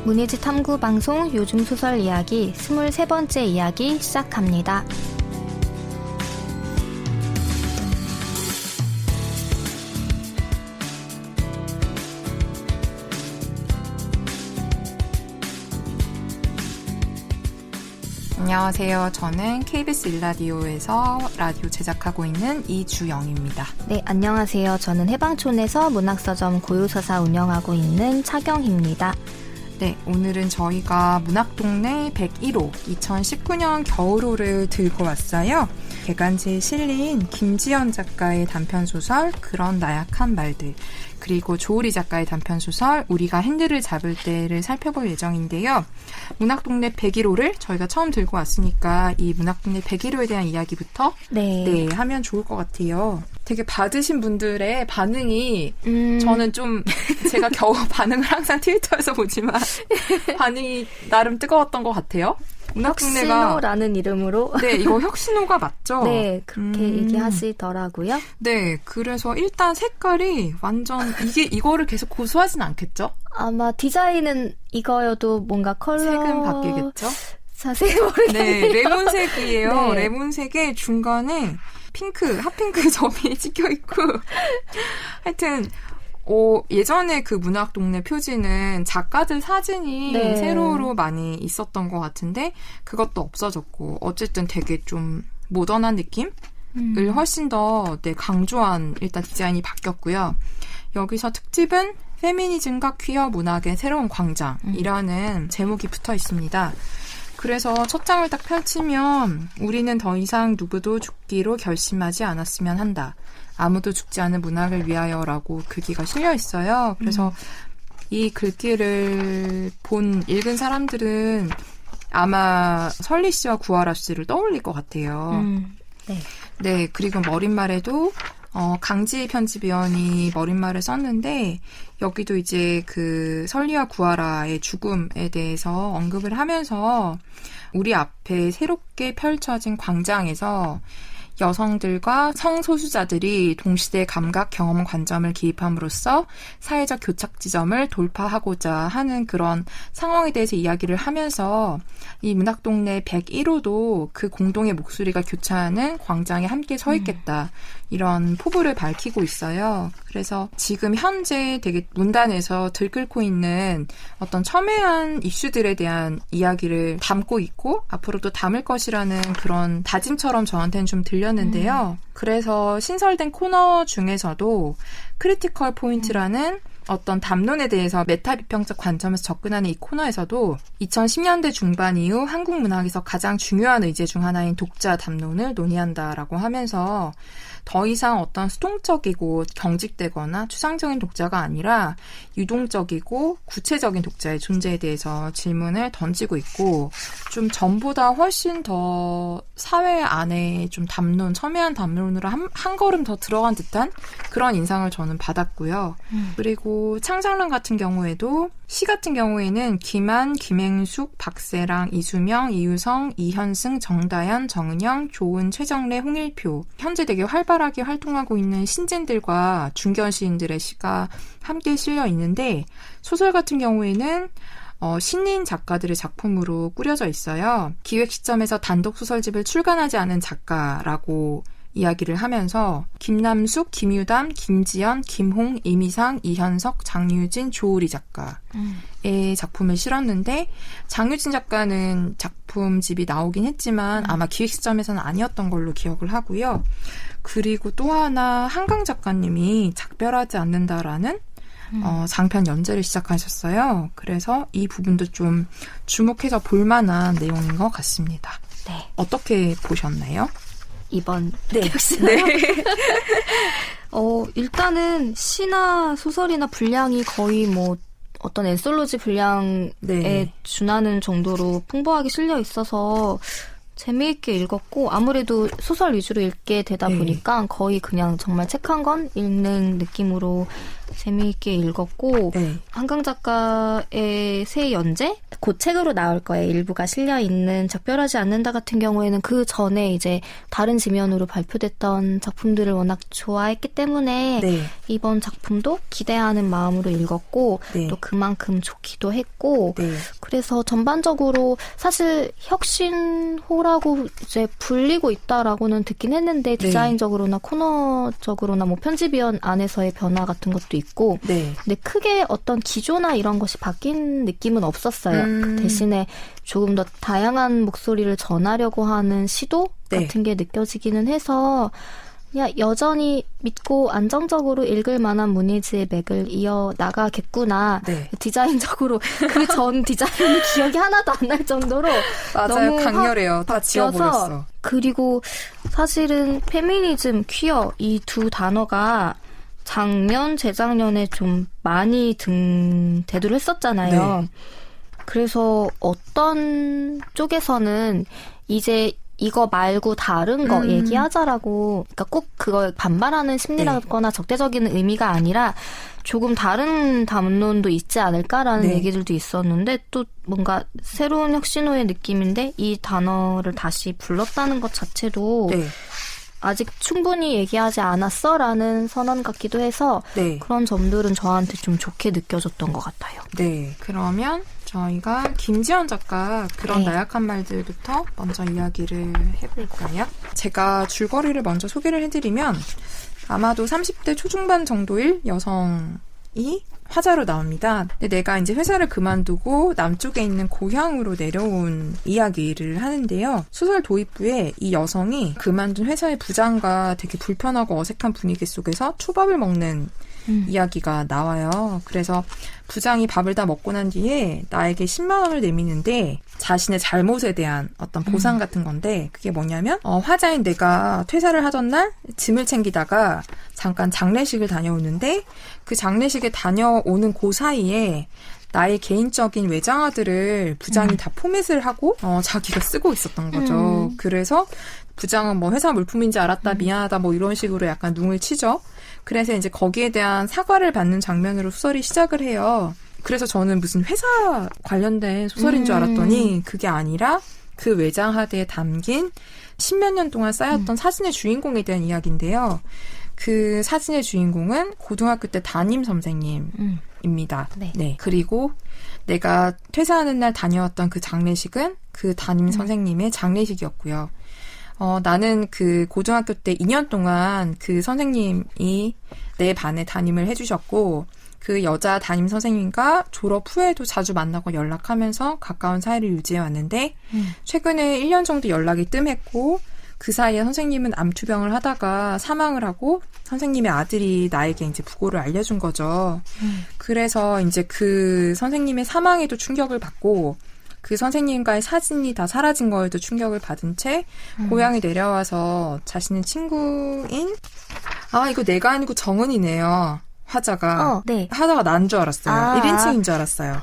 문예지 탐구 방송 요즘 소설 이야기 23번째 이야기 시작합니다. 안녕하세요. 저는 KBS 일라디오에서 라디오 제작하고 있는 이주영입니다. 네, 안녕하세요. 저는 해방촌에서 문학서점 고요서사 운영하고 있는 차경희입니다. 네, 오늘은 저희가 문학동네 101호 2019년 겨울호를 들고 왔어요. 개간지에 실린 김지연 작가의 단편소설 그런 나약한 말들, 그리고 조우리 작가의 단편소설 우리가 핸들을 잡을 때를 살펴볼 예정인데요. 문학동네 101호를 저희가 처음 들고 왔으니까 이 문학동네 101호에 대한 이야기부터 네, 하면 좋을 것 같아요. 되게 받으신 분들의 반응이 저는 좀 제가 겨우 반응을 항상 트위터에서 보지만 반응이 나름 뜨거웠던 것 같아요. 혁신호라는 이름으로 네, 이거 혁신호가 맞죠? 네, 그렇게 얘기하시더라고요. 네, 그래서 일단 색깔이 완전 이거를 계속 고수하진 않겠죠? 아마 디자인은 이거여도 뭔가 컬러 색은 바뀌겠죠? 자세히 모르겠네요. 네, 레몬색이에요. 네. 레몬색에 중간에 핫핑크 점이 찍혀 있고 하여튼 예전에 그 문학동네 표지는 작가들 사진이 네. 세로로 많이 있었던 것 같은데 그것도 없어졌고 어쨌든 되게 좀 모던한 느낌을 훨씬 더 강조한 일단 디자인이 바뀌었고요. 여기서 특집은 페미니즘과 퀴어 문학의 새로운 광장이라는 제목이 붙어 있습니다. 그래서 첫 장을 딱 펼치면 우리는 더 이상 누구도 죽기로 결심하지 않았으면 한다. 아무도 죽지 않은 문학을 위하여라고 글귀가 실려 있어요. 그래서 이 글귀를 읽은 사람들은 아마 설리 씨와 구하라 씨를 떠올릴 것 같아요. 네, 그리고 머릿말에도 강지희 편집위원이 머릿말을 썼는데 여기도 이제 그 설리와 구하라의 죽음에 대해서 언급을 하면서 우리 앞에 새롭게 펼쳐진 광장에서 여성들과 성소수자들이 동시대 감각 경험 관점을 기입함으로써 사회적 교착 지점을 돌파하고자 하는 그런 상황에 대해서 이야기를 하면서 이 문학동네 101호도 그 공동의 목소리가 교차하는 광장에 함께 서 있겠다. 이런 포부를 밝히고 있어요. 그래서 지금 현재 되게 문단에서 들끓고 있는 어떤 첨예한 이슈들에 대한 이야기를 담고 있고 앞으로도 담을 것이라는 그런 다짐처럼 저한테는 좀 들렸는데요. 그래서 신설된 코너 중에서도 크리티컬 포인트라는 어떤 담론에 대해서 메타 비평적 관점에서 접근하는 이 코너에서도 2010년대 중반 이후 한국 문학에서 가장 중요한 의제 중 하나인 독자 담론을 논의한다라고 하면서 더 이상 어떤 수동적이고 경직되거나 추상적인 독자가 아니라 유동적이고 구체적인 독자의 존재에 대해서 질문을 던지고 있고 좀 전보다 훨씬 더 사회 안에 좀 첨예한 담론으로 한 걸음 더 들어간 듯한 그런 인상을 저는 받았고요. 그리고 창작론 같은 경우에도 시 같은 경우에는 김한, 김행숙, 박세랑, 이수명, 이유성, 이현승, 정다연, 정은영, 조은, 최정래, 홍일표 현재 되게 활발하게 활동하고 있는 신진들과 중견 시인들의 시가 함께 실려 있는데 소설 같은 경우에는 신인 작가들의 작품으로 꾸려져 있어요. 기획 시점에서 단독 소설집을 출간하지 않은 작가라고 이야기를 하면서 김남숙, 김유담, 김지연, 김홍, 이미상, 이현석, 장유진, 조우리 작가의 작품을 실었는데 장유진 작가는 작품집이 나오긴 했지만 아마 기획 시점에서는 아니었던 걸로 기억을 하고요. 그리고 또 하나 한강 작가님이 작별하지 않는다라는 장편 연재를 시작하셨어요. 그래서 이 부분도 좀 주목해서 볼만한 내용인 것 같습니다. 네. 어떻게 보셨나요? 이번 네. 일단은 시나 소설이나 분량이 거의 뭐 어떤 엔솔로지 분량에 준하는 정도로 풍부하게 실려 있어서 재미있게 읽었고 아무래도 소설 위주로 읽게 되다 보니까 거의 그냥 정말 책 한 권 읽는 느낌으로 재미있게 읽었고 한강 작가의 새 연재 곧 책으로 나올 거예요. 일부가 실려있는 작별하지 않는다 같은 경우에는 그 전에 이제 다른 지면으로 발표됐던 작품들을 워낙 좋아했기 때문에 네. 이번 작품도 기대하는 마음으로 읽었고 네. 또 그만큼 좋기도 했고 네. 그래서 전반적으로 사실 혁신호라고 이제 불리고 있다라고는 듣긴 했는데 디자인적으로나 코너적으로나 뭐 편집위원 안에서의 변화 같은 것도 있고 네. 근데 크게 어떤 기조나 이런 것이 바뀐 느낌은 없었어요. 그 대신에 조금 더 다양한 목소리를 전하려고 하는 시도 네. 같은 게 느껴지기는 해서 그냥 여전히 믿고 안정적으로 읽을 만한 무늬지의 맥을 이어나가겠구나. 네. 디자인적으로 그 전 디자인이 기억이 하나도 안 날 정도로 맞아요. 너무 강렬해요. 다 바뀌어서 지워버렸어. 그리고 사실은 페미니즘, 퀴어 이 두 단어가 작년, 재작년에 좀 많이 대두를 했었잖아요. 네. 그래서 어떤 쪽에서는 이제 이거 말고 다른 거 얘기하자라고, 그러니까 꼭 그걸 반발하는 심리라거나 적대적인 의미가 아니라 조금 다른 담론도 있지 않을까라는 얘기들도 있었는데 또 뭔가 새로운 혁신호의 느낌인데 이 단어를 다시 불렀다는 것 자체도 아직 충분히 얘기하지 않았어라는 선언 같기도 해서 그런 점들은 저한테 좀 좋게 느껴졌던 것 같아요. 네, 그러면 저희가 김지연 작가 그런 나약한 말들부터 먼저 이야기를 해볼까요? 제가 줄거리를 먼저 소개를 해드리면 아마도 30대 초중반 정도일 여성이 화자로 나옵니다. 근데 내가 이제 회사를 그만두고 남쪽에 있는 고향으로 내려온 이야기를 하는데요. 소설 도입부에 이 여성이 그만둔 회사의 부장과 되게 불편하고 어색한 분위기 속에서 초밥을 먹는 이야기가 나와요. 그래서 부장이 밥을 다 먹고 난 뒤에 나에게 10만 원을 내미는데 자신의 잘못에 대한 어떤 보상 같은 건데 그게 뭐냐면 화자인 내가 퇴사를 하던 날 짐을 챙기다가 잠깐 장례식을 다녀오는데 그 장례식에 다녀오는 그 사이에 나의 개인적인 외장하드를 부장이 다 포맷을 하고 자기가 쓰고 있었던 거죠. 그래서 부장은 뭐 회사 물품인지 알았다 미안하다 뭐 이런 식으로 약간 뭉을 치죠. 그래서 이제 거기에 대한 사과를 받는 장면으로 소설이 시작을 해요. 그래서 저는 무슨 회사 관련된 소설인 줄 알았더니 그게 아니라 그 외장하드에 담긴 10몇 년 동안 쌓였던 사진의 주인공에 대한 이야기인데요. 그 사진의 주인공은 고등학교 때 담임 선생님입니다. 네. 그리고 내가 퇴사하는 날 다녀왔던 그 장례식은 그 담임 선생님의 장례식이었고요. 나는 그 고등학교 때 2년 동안 그 선생님이 내 반에 담임을 해주셨고 그 여자 담임 선생님과 졸업 후에도 자주 만나고 연락하면서 가까운 사이를 유지해왔는데 최근에 1년 정도 연락이 뜸했고 그 사이에 선생님은 암투병을 하다가 사망을 하고 선생님의 아들이 나에게 이제 부고를 알려준 거죠. 그래서 이제 그 선생님의 사망에도 충격을 받고 그 선생님과의 사진이 다 사라진 거에도 충격을 받은 채 고향에 내려와서 자신의 친구인 이거 내가 아니고 정은이네요. 화자가. 화자가 난 줄 알았어요. 1인칭인 줄 알았어요.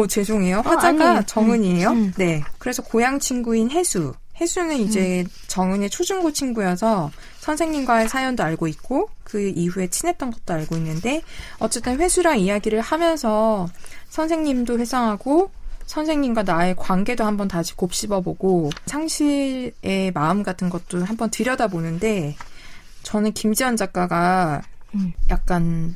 죄송해요. 화자가 정은이에요. 네. 그래서 고향 친구인 혜수는 이제 정은의 초중고 친구여서 선생님과의 사연도 알고 있고 그 이후에 친했던 것도 알고 있는데 어쨌든 혜수랑 이야기를 하면서 선생님도 회상하고 선생님과 나의 관계도 한번 다시 곱씹어보고 상실의 마음 같은 것도 한번 들여다보는데 저는 김지연 작가가 약간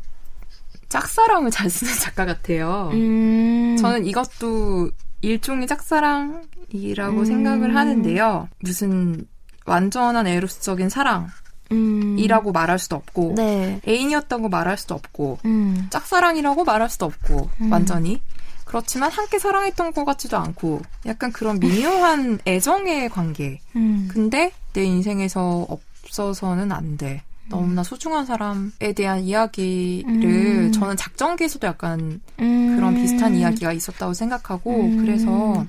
짝사랑을 잘 쓰는 작가 같아요. 저는 이것도 일종의 짝사랑이라고 생각을 하는데요. 무슨 완전한 에로스적인 사랑이라고 말할 수도 없고 애인이었다고 말할 수도 없고 짝사랑이라고 말할 수도 없고 완전히 그렇지만 함께 사랑했던 것 같지도 않고 약간 그런 미묘한 애정의 관계. 근데 내 인생에서 없어서는 안 돼. 너무나 소중한 사람에 대한 이야기를 저는 작전기에서도 약간 그런 비슷한 이야기가 있었다고 생각하고 그래서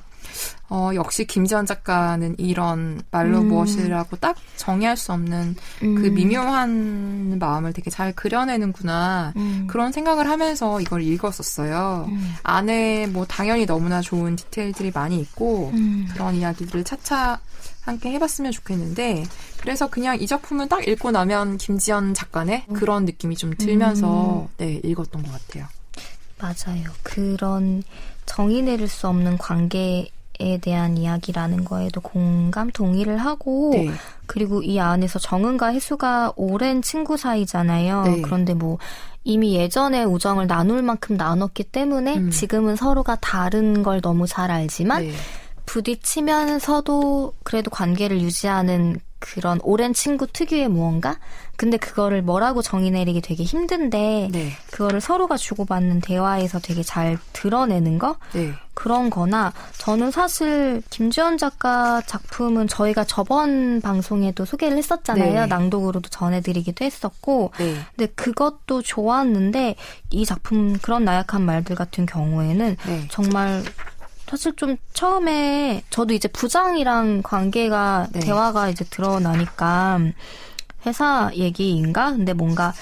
역시 김지연 작가는 이런 말로 무엇이라고 딱 정의할 수 없는 그 미묘한 마음을 되게 잘 그려내는구나 그런 생각을 하면서 이걸 읽었었어요. 안에 뭐 당연히 너무나 좋은 디테일들이 많이 있고 그런 이야기들을 차차 함께 해봤으면 좋겠는데 그래서 그냥 이 작품은 딱 읽고 나면 김지연 작가의 그런 느낌이 좀 들면서 읽었던 것 같아요. 맞아요. 그런 정의 내릴 수 없는 관계에 대한 이야기라는 거에도 공감, 동의를 하고 네. 그리고 이 안에서 정은과 혜수가 오랜 친구 사이잖아요. 네. 그런데 뭐 이미 예전에 우정을 나눌 만큼 나눴기 때문에 지금은 서로가 다른 걸 너무 잘 알지만 네. 부딪히면서도 그래도 관계를 유지하는 그런 오랜 친구 특유의 무언가? 근데 그거를 뭐라고 정의 내리기 되게 힘든데 네. 그거를 서로가 주고받는 대화에서 되게 잘 드러내는 거? 네. 그런 거나 저는 사실 김주현 작가 작품은 저희가 저번 방송에도 소개를 했었잖아요. 네. 낭독으로도 전해드리기도 했었고 네. 근데 그것도 좋았는데 이 작품 그런 나약한 말들 같은 경우에는 네. 정말 사실 좀 처음에 저도 이제 부장이랑 관계가 네. 대화가 이제 드러나니까 회사 얘기인가? 근데 뭔가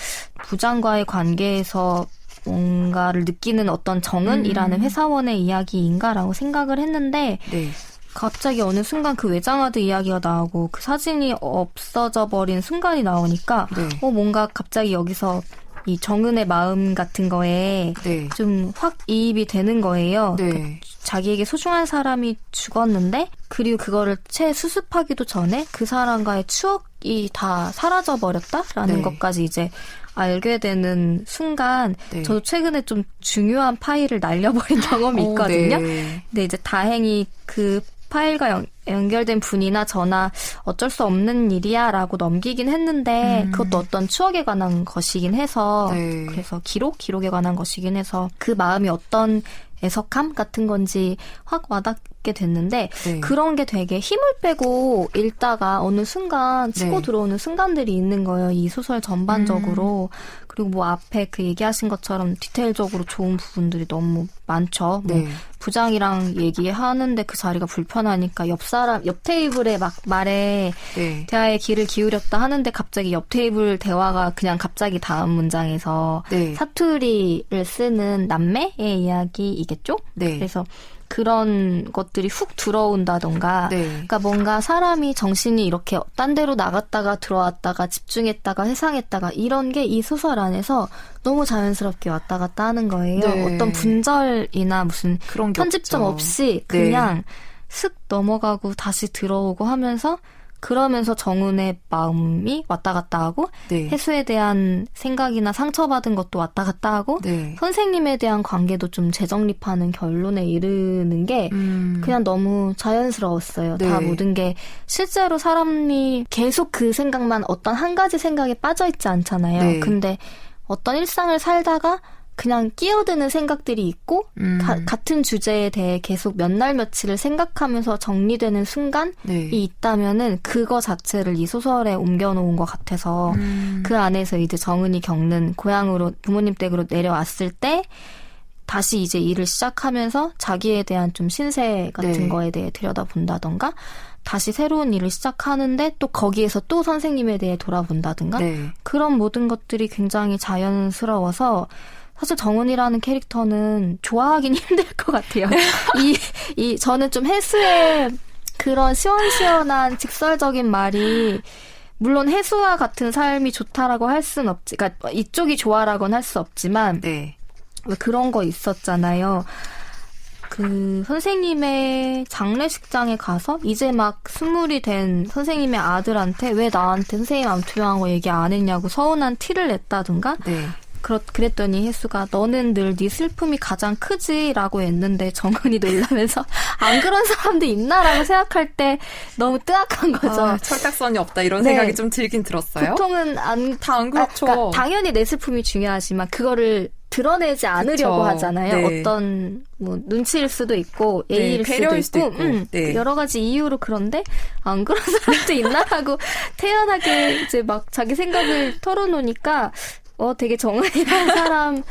부장과의 관계에서 뭔가를 느끼는 어떤 정은이라는 회사원의 이야기인가라고 생각을 했는데 네. 갑자기 어느 순간 그 외장하드 이야기가 나오고 그 사진이 없어져 버린 순간이 나오니까 네. 뭔가 갑자기 여기서 이 정은의 마음 같은 거에 네. 좀 확 이입이 되는 거예요. 네. 자기에게 소중한 사람이 죽었는데 그리고 그거를 채 수습하기도 전에 그 사람과의 추억이 다 사라져 버렸다라는 네. 것까지 이제 알게 되는 순간 네. 저도 최근에 좀 중요한 파일을 날려버린 경험이 있거든요. 네. 근데 이제 다행히 그 파일과 연결된 분이나 저나 어쩔 수 없는 일이야 라고 넘기긴 했는데 그것도 어떤 추억에 관한 것이긴 해서 네. 그래서 기록에 관한 것이긴 해서 그 마음이 어떤 애석함 같은 건지 확 와닿게 됐는데 네. 그런 게 되게 힘을 빼고 읽다가 어느 순간 치고 네. 들어오는 순간들이 있는 거예요. 이 소설 전반적으로. 그리고 뭐 앞에 그 얘기하신 것처럼 디테일적으로 좋은 부분들이 너무 많죠. 뭐 네. 부장이랑 얘기하는데 그 자리가 불편하니까 옆 테이블에 막 말에 네. 대화에 귀를 기울였다 하는데 갑자기 옆 테이블 대화가 그냥 갑자기 다음 문장에서 네. 사투리를 쓰는 남매의 이야기이겠죠? 네. 그래서 그런 것들이 훅 들어온다던가 네. 그러니까 뭔가 사람이 정신이 이렇게 딴 데로 나갔다가 들어왔다가 집중했다가 회상했다가 이런 게 이 소설 안에서 너무 자연스럽게 왔다 갔다 하는 거예요. 네. 어떤 분절이나 무슨 그런 게 편집점 없죠. 없이 네. 그냥 슥 넘어가고 다시 들어오고 하면서 그러면서 정은의 마음이 왔다 갔다 하고 네. 혜수에 대한 생각이나 상처받은 것도 왔다 갔다 하고 네. 선생님에 대한 관계도 좀 재정립하는 결론에 이르는 게 그냥 너무 자연스러웠어요. 네. 다 모든 게 실제로 사람이 계속 그 생각만 어떤 한 가지 생각에 빠져있지 않잖아요. 네. 근데 어떤 일상을 살다가 그냥 끼어드는 생각들이 있고 같은 주제에 대해 계속 몇 날 며칠을 생각하면서 정리되는 순간이 네. 있다면은 그거 자체를 이 소설에 옮겨놓은 것 같아서 그 안에서 이제 정은이 겪는 고향으로 부모님 댁으로 내려왔을 때 다시 이제 일을 시작하면서 자기에 대한 좀 신세 같은 네. 거에 대해 들여다본다던가 다시 새로운 일을 시작하는데 또 거기에서 또 선생님에 대해 돌아본다든가 네. 그런 모든 것들이 굉장히 자연스러워서 사실 정은이라는 캐릭터는 좋아하긴 힘들 것 같아요. 저는 좀 혜수의 그런 시원시원한 직설적인 말이 물론 혜수와 같은 삶이 좋다라고 할 순 없지. 그러니까 이쪽이 좋아라고는 할 수 없지만 네. 왜 그런 거 있었잖아요. 그 선생님의 장례식장에 가서 이제 막 20이 된 선생님의 아들한테 왜 나한테 선생님 암투명한 거 얘기 안 했냐고 서운한 티를 냈다든가 네. 그랬더니 혜수가 너는 늘 네 슬픔이 가장 크지라고 했는데 정은이 놀라면서 안 그런 사람도 있나라고 생각할 때 너무 뜨악한 거죠. 철딱선이 없다 이런 네. 생각이 좀 들긴 들었어요. 보통은 다 안 그렇죠. 그러니까 당연히 내 슬픔이 중요하지만 그거를 드러내지 않으려고 그쵸. 하잖아요. 네. 어떤 뭐 눈치일 수도 있고 예의일 배려일 수도 있고, 네. 여러 가지 이유로 그런데 안 그런 사람도 있나라고 태연하게 이제 막 자기 생각을 털어놓으니까 되게 정은이라는 사람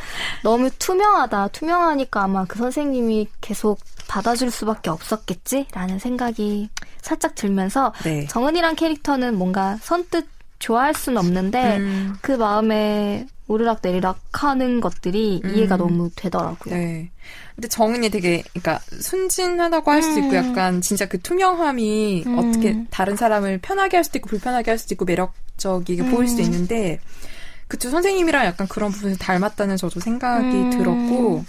너무 투명하다. 투명하니까 아마 그 선생님이 계속 받아줄 수밖에 없었겠지라는 생각이 살짝 들면서 네. 정은이란 캐릭터는 뭔가 선뜻 좋아할 수는 없는데 그 마음에 오르락 내리락 하는 것들이 이해가 너무 되더라고요. 네. 근데 정은이 되게, 그러니까 순진하다고 할 수도 있고 약간 진짜 그 투명함이 어떻게 다른 사람을 편하게 할 수도 있고 불편하게 할 수도 있고 매력적이게 보일 수도 있는데 그쵸, 선생님이랑 약간 그런 부분에서 닮았다는 저도 생각이 들었고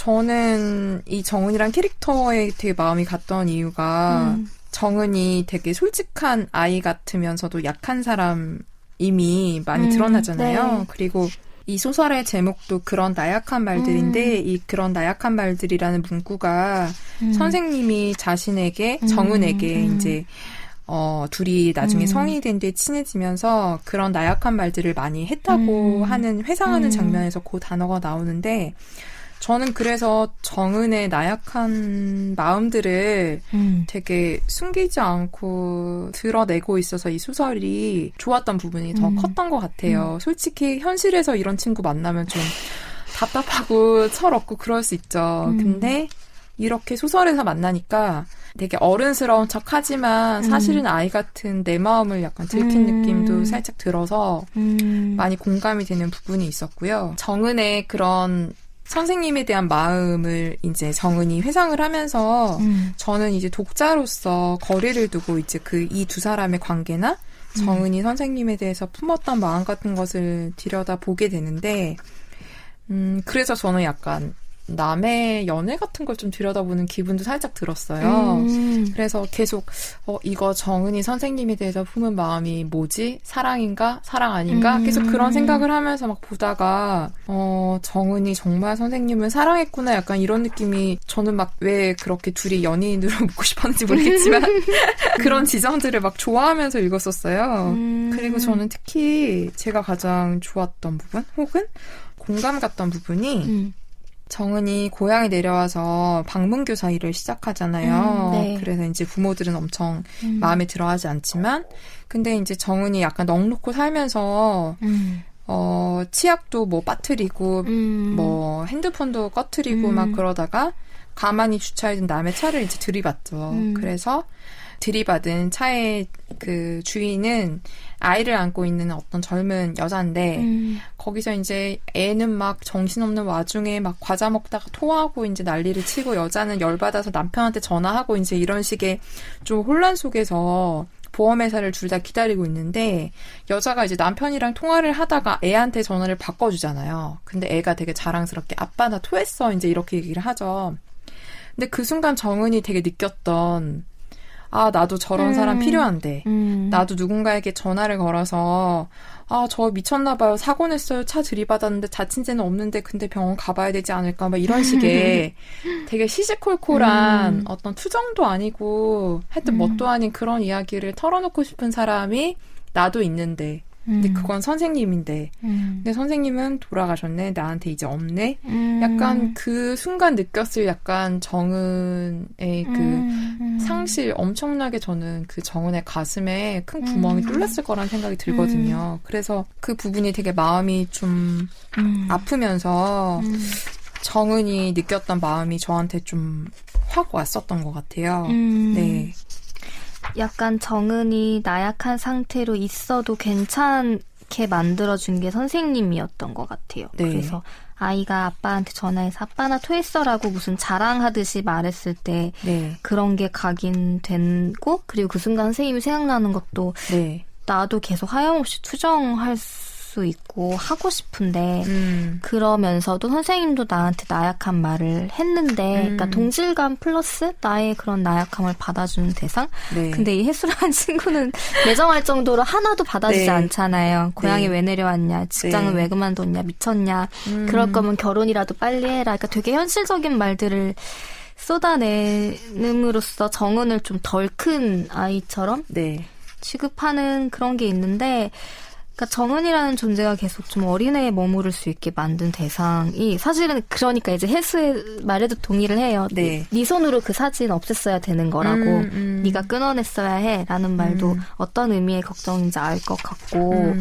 저는 이 정은이란 캐릭터에 되게 마음이 갔던 이유가 정은이 되게 솔직한 아이 같으면서도 약한 사람임이 많이 드러나잖아요. 네. 그리고 이 소설의 제목도 그런 나약한 말들인데 이 그런 나약한 말들이라는 문구가 선생님이 자신에게 정은에게 이제 둘이 나중에 성인이 된 뒤에 친해지면서 그런 나약한 말들을 많이 했다고 하는 회상하는 장면에서 그 단어가 나오는데 저는 그래서 정은의 나약한 마음들을 되게 숨기지 않고 드러내고 있어서 이 소설이 좋았던 부분이 더 컸던 것 같아요. 솔직히 현실에서 이런 친구 만나면 좀 답답하고 철없고 그럴 수 있죠. 근데 이렇게 소설에서 만나니까 되게 어른스러운 척 하지만 사실은 아이 같은 내 마음을 약간 들킨 느낌도 살짝 들어서 많이 공감이 되는 부분이 있었고요. 정은의 그런 선생님에 대한 마음을 이제 정은이 회상을 하면서 저는 이제 독자로서 거리를 두고 이제 그 이 두 사람의 관계나 정은이 선생님에 대해서 품었던 마음 같은 것을 들여다보게 되는데 그래서 저는 약간 남의 연애 같은 걸 좀 들여다보는 기분도 살짝 들었어요. 그래서 계속 이거 정은이 선생님에 대해서 품은 마음이 뭐지? 사랑인가? 사랑 아닌가? 계속 그런 생각을 하면서 막 보다가 정은이 정말 선생님을 사랑했구나 약간 이런 느낌이 저는 막 왜 그렇게 둘이 연인으로 묻고 싶었는지 모르겠지만 그런 지점들을 막 좋아하면서 읽었었어요. 그리고 저는 특히 제가 가장 좋았던 부분 혹은 공감 갔던 부분이 정은이 고향에 내려와서 방문교사 일을 시작하잖아요. 네. 그래서 이제 부모들은 엄청 마음에 들어하지 않지만, 근데 이제 정은이 약간 넋놓고 살면서, 치약도 뭐 빠뜨리고, 뭐 핸드폰도 꺼뜨리고 막 그러다가, 가만히 주차해둔 남의 차를 이제 들이받죠. 그래서, 들이받은 차의 그 주인은 아이를 안고 있는 어떤 젊은 여자인데 거기서 이제 애는 막 정신없는 와중에 막 과자 먹다가 토하고 이제 난리를 치고 여자는 열받아서 남편한테 전화하고 이제 이런 식의 좀 혼란 속에서 보험회사를 둘 다 기다리고 있는데 여자가 이제 남편이랑 통화를 하다가 애한테 전화를 바꿔주잖아요. 근데 애가 되게 자랑스럽게 아빠 나 토했어 이제 이렇게 얘기를 하죠. 근데 그 순간 정은이 되게 느꼈던 나도 저런 사람 필요한데. 나도 누군가에게 전화를 걸어서, 저 미쳤나봐요. 사고 냈어요. 차 들이받았는데 자친제는 없는데 근데 병원 가봐야 되지 않을까. 막 이런 식의 되게 시시콜콜한 어떤 투정도 아니고 하여튼 뭣도 아닌 그런 이야기를 털어놓고 싶은 사람이 나도 있는데. 근데 그건 선생님인데. 근데 선생님은 돌아가셨네. 나한테 이제 없네. 약간 그 순간 느꼈을 약간 정은의 그 상실 엄청나게 저는 그 정은의 가슴에 큰 구멍이 뚫렸을 거란 생각이 들거든요. 그래서 그 부분이 되게 마음이 좀 아프면서 정은이 느꼈던 마음이 저한테 좀 확 왔었던 것 같아요. 네. 약간 정은이 나약한 상태로 있어도 괜찮게 만들어준 게 선생님이었던 것 같아요. 네. 그래서 아이가 아빠한테 전화해서 아빠 나 토했어라고 무슨 자랑하듯이 말했을 때 네. 그런 게 각인되고 그리고 그 순간 선생님이 생각나는 것도 네. 나도 계속 하염없이 투정할 수 있고 하고 싶은데 그러면서도 선생님도 나한테 나약한 말을 했는데 그러니까 동질감 플러스 나의 그런 나약함을 받아주는 대상? 네. 근데 이 혜수라는 친구는 매정할 정도로 하나도 받아주지 네. 않잖아요. 고향에 네. 왜 내려왔냐, 직장은 네. 왜 그만뒀냐, 미쳤냐, 그럴 거면 결혼이라도 빨리 해라. 그러니까 되게 현실적인 말들을 쏟아내음으로써 정은을 좀 덜 큰 아이처럼 네. 취급하는 그런 게 있는데 그러니까 정은이라는 존재가 계속 좀 어린애에 머무를 수 있게 만든 대상이 사실은 그러니까 이제 혜수의 말에도 동의를 해요. 네. 네 손으로 그 사진 없앴어야 되는 거라고 네가 끊어냈어야 해라는 말도 어떤 의미의 걱정인지 알 것 같고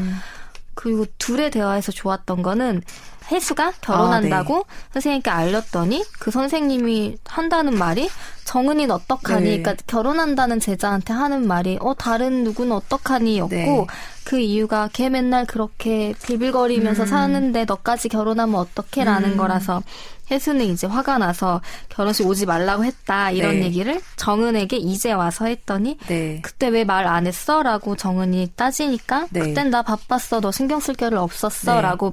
그리고 둘의 대화에서 좋았던 거는 혜수가 결혼한다고 네. 선생님께 알렸더니 그 선생님이 한다는 말이 정은이는 어떡하니? 네. 그러니까 결혼한다는 제자한테 하는 말이 다른 누구는 어떡하니? 였고 네. 그 이유가 걔 맨날 그렇게 빌빌거리면서 사는데 너까지 결혼하면 어떡해? 라는 거라서 혜수는 이제 화가 나서 결혼식 오지 말라고 했다. 이런 네. 얘기를 정은에게 이제 와서 했더니 네. 그때 왜 말 안 했어? 라고 정은이 따지니까 네. 그땐 나 바빴어. 너 신경 쓸 겨를 없었어. 네. 라고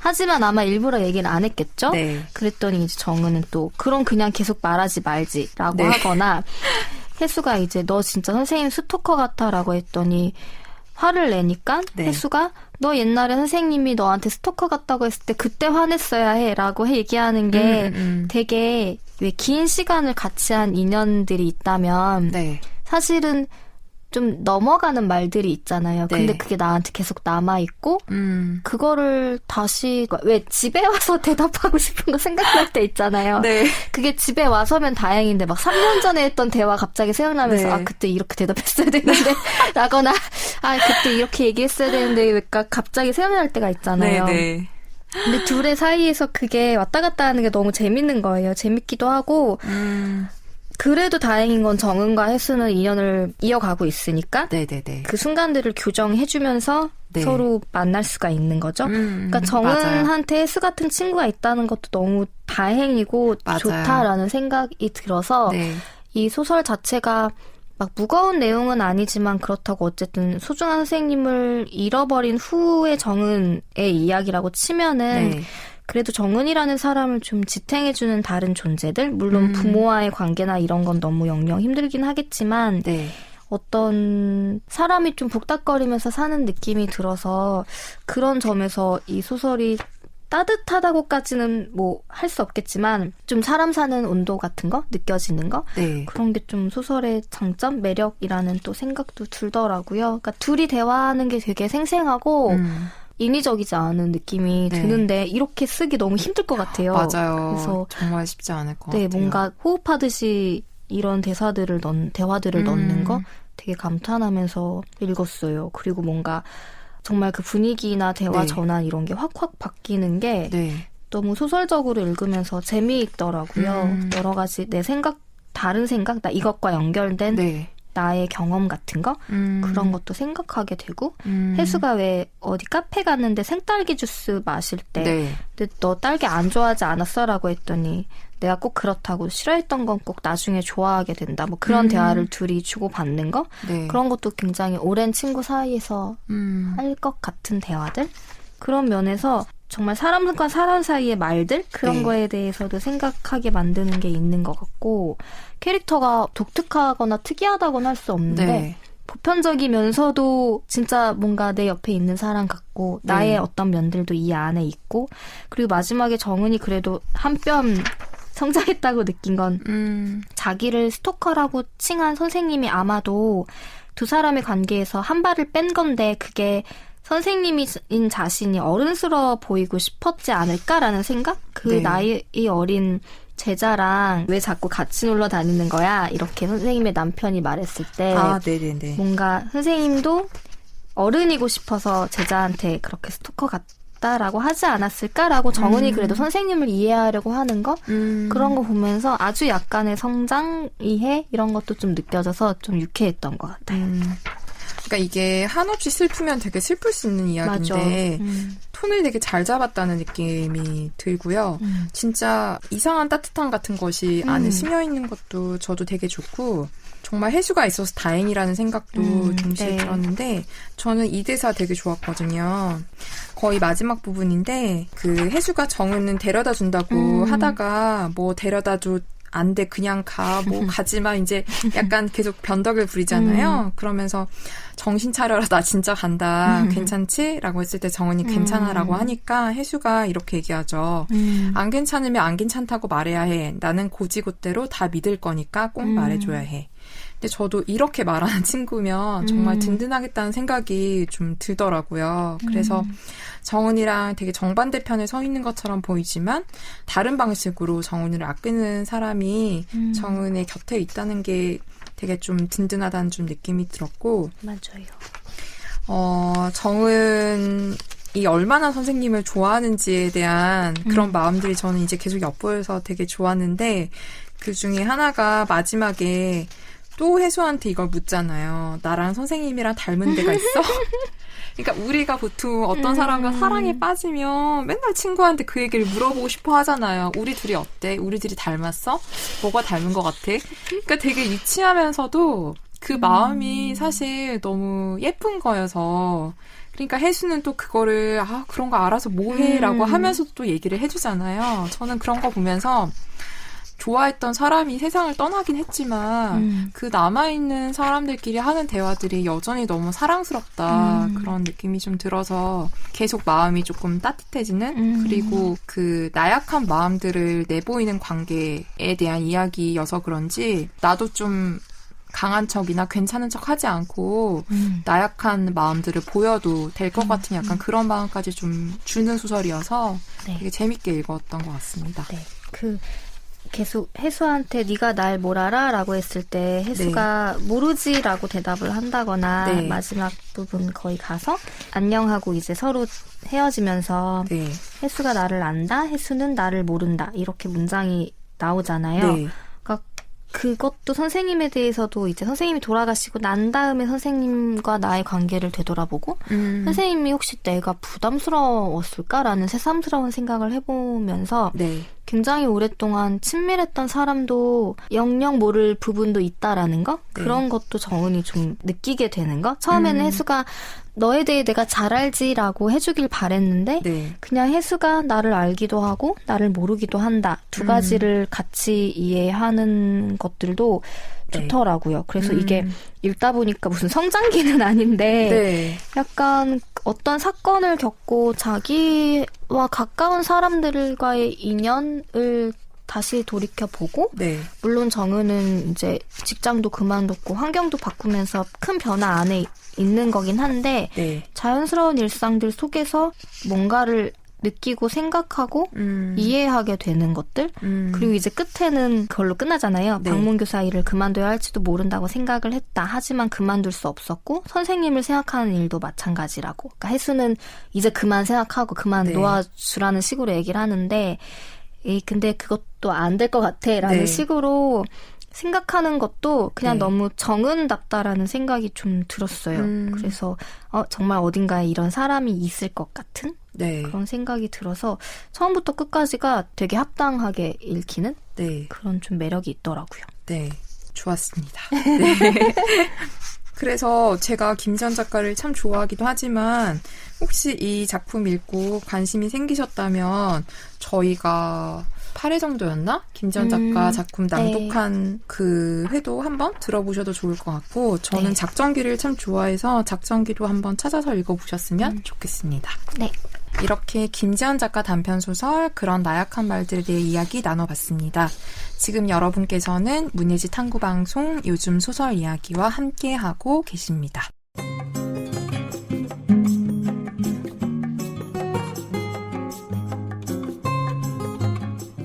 하지만 아마 일부러 얘기를 안 했겠죠? 네. 그랬더니 이제 정은은 또 그럼 그냥 계속 말하지 말지라고 네. 하거나 혜수가 이제 너 진짜 선생님 스토커 같아라고 했더니 화를 내니까 네. 혜수가 너 옛날에 선생님이 너한테 스토커 같다고 했을 때 그때 화냈어야 해라고 얘기하는 게 되게 왜 긴 시간을 같이 한 인연들이 있다면 네. 사실은 좀 넘어가는 말들이 있잖아요. 네. 근데 그게 나한테 계속 남아있고 그거를 다시 왜 집에 와서 대답하고 싶은 거 생각날 때 있잖아요. 네. 그게 집에 와서면 다행인데 막 3년 전에 했던 대화 갑자기 생각나면서 네. 아 그때 이렇게 대답했어야 되는데 라거나 아 그때 이렇게 얘기했어야 되는데 왜 갑자기 생각날 때가 있잖아요. 네. 근데 둘의 사이에서 그게 왔다 갔다 하는 게 너무 재밌는 거예요. 재밌기도 하고 그래도 다행인 건 정은과 혜수는 인연을 이어가고 있으니까 네네네. 그 순간들을 교정해주면서 네. 서로 만날 수가 있는 거죠. 그러니까 정은한테 혜수 같은 친구가 있다는 것도 너무 다행이고 맞아요. 좋다라는 생각이 들어서 네. 이 소설 자체가 막 무거운 내용은 아니지만 그렇다고 어쨌든 소중한 선생님을 잃어버린 후의 정은의 이야기라고 치면은 네. 그래도 정은이라는 사람을 좀 지탱해주는 다른 존재들 물론 부모와의 관계나 이런 건 너무 영영 힘들긴 하겠지만 네. 어떤 사람이 좀 복닥거리면서 사는 느낌이 들어서 그런 점에서 이 소설이 따뜻하다고까지는 뭐 할 수 없겠지만 좀 사람 사는 온도 같은 거 느껴지는 거 네. 그런 게 좀 소설의 장점 매력이라는 또 생각도 들더라고요. 그러니까 둘이 대화하는 게 되게 생생하고 인위적이지 않은 느낌이 네. 드는데 이렇게 쓰기 너무 힘들 것 같아요. 맞아요. 그래서 정말 쉽지 않을 것 네, 같아요. 뭔가 호흡하듯이 이런 대화들을 넣는 거 되게 감탄하면서 읽었어요. 그리고 뭔가 정말 그 분위기나 대화 네. 전환 이런 게 확확 바뀌는 게 네. 너무 소설적으로 읽으면서 재미있더라고요. 여러 가지 내 생각, 다른 생각, 나 이것과 연결된 네. 나의 경험 같은 거 그런 것도 생각하게 되고 혜수가 왜 어디 카페 갔는데 생딸기 주스 마실 때 네. 근데 너 딸기 안 좋아하지 않았어? 라고 했더니 내가 꼭 그렇다고 싫어했던 건 꼭 나중에 좋아하게 된다. 뭐 그런 대화를 둘이 주고받는 거 네. 그런 것도 굉장히 오랜 친구 사이에서 할 것 같은 대화들 그런 면에서 정말 사람과 사람 사이의 말들 그런 네. 거에 대해서도 생각하게 만드는 게 있는 것 같고 캐릭터가 독특하거나 특이하다고는 할 수 없는데 네. 보편적이면서도 진짜 뭔가 내 옆에 있는 사람 같고 나의 네. 어떤 면들도 이 안에 있고 그리고 마지막에 정은이 그래도 한 뼘 성장했다고 느낀 건 자기를 스토커라고 칭한 선생님이 아마도 두 사람의 관계에서 한 발을 뺀 건데 그게 선생님인 자신이 어른스러워 보이고 싶었지 않을까라는 생각? 그 네. 나이 어린 제자랑 왜 자꾸 같이 놀러 다니는 거야? 이렇게 선생님의 남편이 말했을 때 아, 네네네. 뭔가 선생님도 어른이고 싶어서 제자한테 그렇게 스토커 같다라고 하지 않았을까라고 정은이 그래도 선생님을 이해하려고 하는 거? 그런 거 보면서 아주 약간의 성장, 이해 이런 것도 좀 느껴져서 좀 유쾌했던 것 같아요. 그러니까 이게 한없이 슬프면 되게 슬플 수 있는 이야기인데 톤을 되게 잘 잡았다는 느낌이 들고요. 진짜 이상한 따뜻함 같은 것이 안에 스며 있는 것도 저도 되게 좋고 정말 혜수가 있어서 다행이라는 생각도 동시에 네. 들었는데 저는 이 대사 되게 좋았거든요. 거의 마지막 부분인데 그 혜수가 정은은 데려다 준다고 하다가 뭐 데려다 줘 안 돼, 그냥 가, 뭐, 가지마, 이제 약간 계속 변덕을 부리잖아요. 그러면서 정신 차려라, 나 진짜 간다, 괜찮지? 라고 했을 때 정은이 괜찮아라고 하니까 혜수가 이렇게 얘기하죠. 안 괜찮으면 안 괜찮다고 말해야 해. 나는 고지고대로 다 믿을 거니까 꼭 말해줘야 해. 근데 저도 이렇게 말하는 친구면 정말 든든하겠다는 생각이 좀 들더라고요. 그래서 정은이랑 되게 정반대편에 서 있는 것처럼 보이지만 다른 방식으로 정은이를 아끼는 사람이 정은의 곁에 있다는 게 되게 좀 든든하다는 좀 느낌이 들었고 맞아요. 정은이 얼마나 선생님을 좋아하는지에 대한 그런 마음들이 저는 이제 계속 엿보여서 되게 좋았는데 그 중에 하나가 마지막에 또 혜수한테 이걸 묻잖아요. 나랑 선생님이랑 닮은 데가 있어? 그러니까 우리가 보통 어떤 사람과 사랑에 빠지면 맨날 친구한테 그 얘기를 물어보고 싶어 하잖아요. 우리 둘이 어때? 우리 둘이 닮았어? 뭐가 닮은 것 같아? 그러니까 되게 유치하면서도 그 마음이 사실 너무 예쁜 거여서 그러니까 혜수는 또 그거를 그런 거 알아서 뭐해라고 하면서도 또 얘기를 해주잖아요. 저는 그런 거 보면서 좋아했던 사람이 세상을 떠나긴 했지만 그 남아있는 사람들끼리 하는 대화들이 여전히 너무 사랑스럽다 그런 느낌이 좀 들어서 계속 마음이 조금 따뜻해지는 그리고 그 나약한 마음들을 내보이는 관계에 대한 이야기여서 그런지 나도 좀 강한 척이나 괜찮은 척 하지 않고 나약한 마음들을 보여도 될 것 같은 약간 그런 마음까지 좀 주는 소설이어서 네. 되게 재밌게 읽었던 것 같습니다. 네. 계속 혜수한테 네가 날 뭘 알아? 라고 했을 때 혜수가 모르지라고 대답을 한다거나 네. 마지막 부분 거의 가서 안녕하고 이제 서로 헤어지면서 네. 혜수가 나를 안다, 혜수는 나를 모른다 이렇게 문장이 나오잖아요. 네. 그러니까 그것도 선생님에 대해서도 이제 선생님이 돌아가시고 난 다음에 선생님과 나의 관계를 되돌아보고 선생님이 혹시 내가 부담스러웠을까라는 새삼스러운 생각을 해보면서 네. 굉장히 오랫동안 친밀했던 사람도 영영 모를 부분도 있다라는 거? 그런 것도 정은이 좀 느끼게 되는 거? 처음에는 혜수가 너에 대해 내가 잘 알지라고 해주길 바랬는데 네. 그냥 혜수가 나를 알기도 하고 나를 모르기도 한다. 두 가지를 같이 이해하는 것들도 좋더라고요. 그래서 이게 읽다 보니까 무슨 성장기는 아닌데 네. 약간 어떤 사건을 겪고 자기와 가까운 사람들과의 인연을 다시 돌이켜보고 네. 물론 정은은 이제 직장도 그만뒀고 환경도 바꾸면서 큰 변화 안에 있는 거긴 한데 네. 자연스러운 일상들 속에서 뭔가를 느끼고 생각하고 이해하게 되는 것들 그리고 이제 끝에는 그걸로 끝나잖아요. 네. 방문교사 일을 그만둬야 할지도 모른다고 생각을 했다. 하지만 그만둘 수 없었고 선생님을 생각하는 일도 마찬가지라고. 그러니까 혜수는 이제 그만 생각하고 그만 놓아주라는 식으로 얘기를 하는데 근데 그것도 안 될 것 같아 라는 식으로 생각하는 것도 그냥 너무 정은답다라는 생각이 좀 들었어요. 그래서 정말 어딘가에 이런 사람이 있을 것 같은 그런 생각이 들어서 처음부터 끝까지가 되게 합당하게 읽히는 그런 좀 매력이 있더라고요. 네, 좋았습니다. 네. 그래서 제가 김지연 작가를 참 좋아하기도 하지만 혹시 이 작품 읽고 관심이 생기셨다면 저희가 8회 정도였나? 김지연 작가 작품 낭독한 그 회도 한번 들어보셔도 좋을 것 같고 저는 작전기를 참 좋아해서 작전기도 한번 찾아서 읽어보셨으면 좋겠습니다. 네. 이렇게 김지연 작가 단편소설 그런 나약한 말들에 대해 이야기 나눠봤습니다. 지금 여러분께서는 문예지 탐구방송 요즘 소설 이야기와 함께하고 계십니다.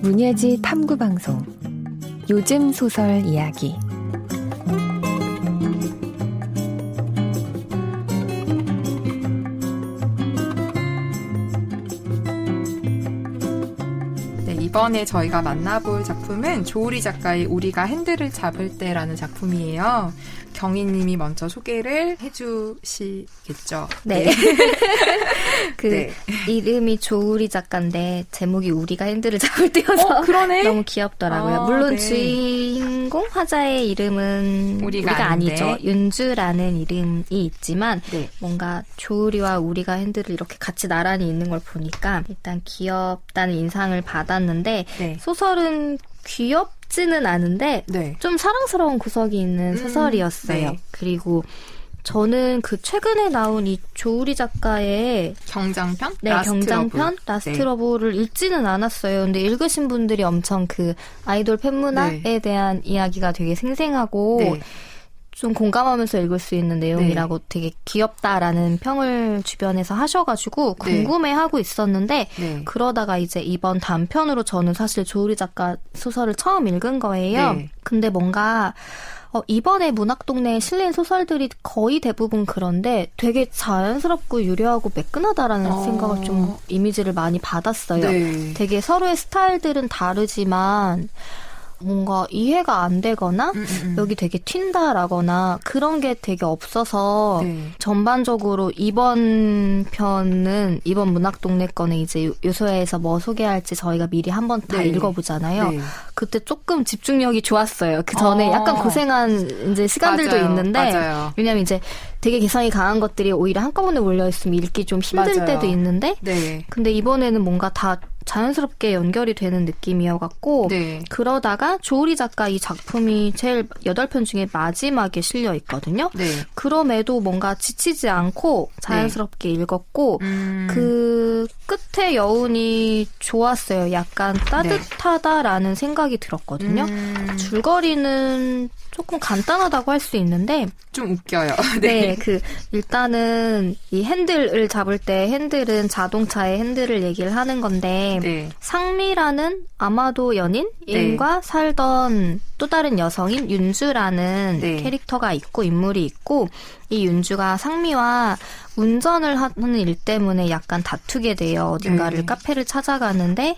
문예지 탐구방송 요즘 소설 이야기 이번에 저희가 만나볼 작품은 조우리 작가의 우리가 핸들을 잡을 때라는 작품이에요. 경희님이 먼저 소개를 해주시겠죠. 네. 이름이 조우리 작가인데 제목이 우리가 핸들을 잡을 때여서 그러네. 너무 귀엽더라고요. 물론 주인공 화자의 이름은 우리가 아니죠. 윤주라는 이름이 있지만 뭔가 조우리와 우리가 핸들을 이렇게 같이 나란히 있는 걸 보니까 일단 귀엽다는 인상을 받았는데 소설은 귀엽지는 않은데 좀 사랑스러운 구석이 있는 소설이었어요. 그리고 저는 그 최근에 나온 이 조우리 작가의 경장편? 경장편? 라스트 러브를 읽지는 않았어요. 근데 읽으신 분들이 엄청 그 아이돌 팬문화에 대한 이야기가 되게 생생하고 좀 공감하면서 읽을 수 있는 내용이라고 되게 귀엽다라는 평을 주변에서 하셔가지고 궁금해하고 있었는데 그러다가 이제 이번 단편으로 저는 사실 조우리 작가 소설을 처음 읽은 거예요. 근데 뭔가 이번에 문학동네에 실린 소설들이 거의 대부분 그런데 되게 자연스럽고 유려하고 매끈하다라는 생각을 좀 이미지를 많이 받았어요. 되게 서로의 스타일들은 다르지만 뭔가 이해가 안 되거나 여기 되게 튄다라거나 그런 게 되게 없어서 네. 전반적으로 이번 문학동네 거는 이제 요소야에서 뭐 소개할지 저희가 미리 한번 다 네. 읽어보잖아요. 네. 그때 조금 집중력이 좋았어요. 그 전에 약간 고생한 이제 시간들도 맞아요. 있는데 맞아요. 왜냐면 이제 되게 개성이 강한 것들이 오히려 한꺼번에 몰려있으면 읽기 좀 힘들 맞아요. 때도 있는데 네. 근데 이번에는 뭔가 다 자연스럽게 연결이 되는 느낌이어갖고 네. 그러다가 조우리 작가 이 작품이 제일 8편 중에 마지막에 실려 있거든요. 네. 그럼에도 뭔가 지치지 않고 자연스럽게 읽었고 그 끝에 여운이 좋았어요. 약간 따뜻하다라는 생각이 들었거든요. 줄거리는 조금 간단하다고 할 수 있는데 좀 웃겨요. 네, 일단은 이 핸들을 잡을 때 핸들은 자동차의 핸들을 얘기를 하는 건데 네. 상미라는 아마도 연인과 살던 또 다른 여성인 윤주라는 네. 캐릭터가 있고 인물이 있고 이 윤주가 상미와 운전을 하는 일 때문에 약간 다투게 돼요. 어딘가를 네. 카페를 찾아가는데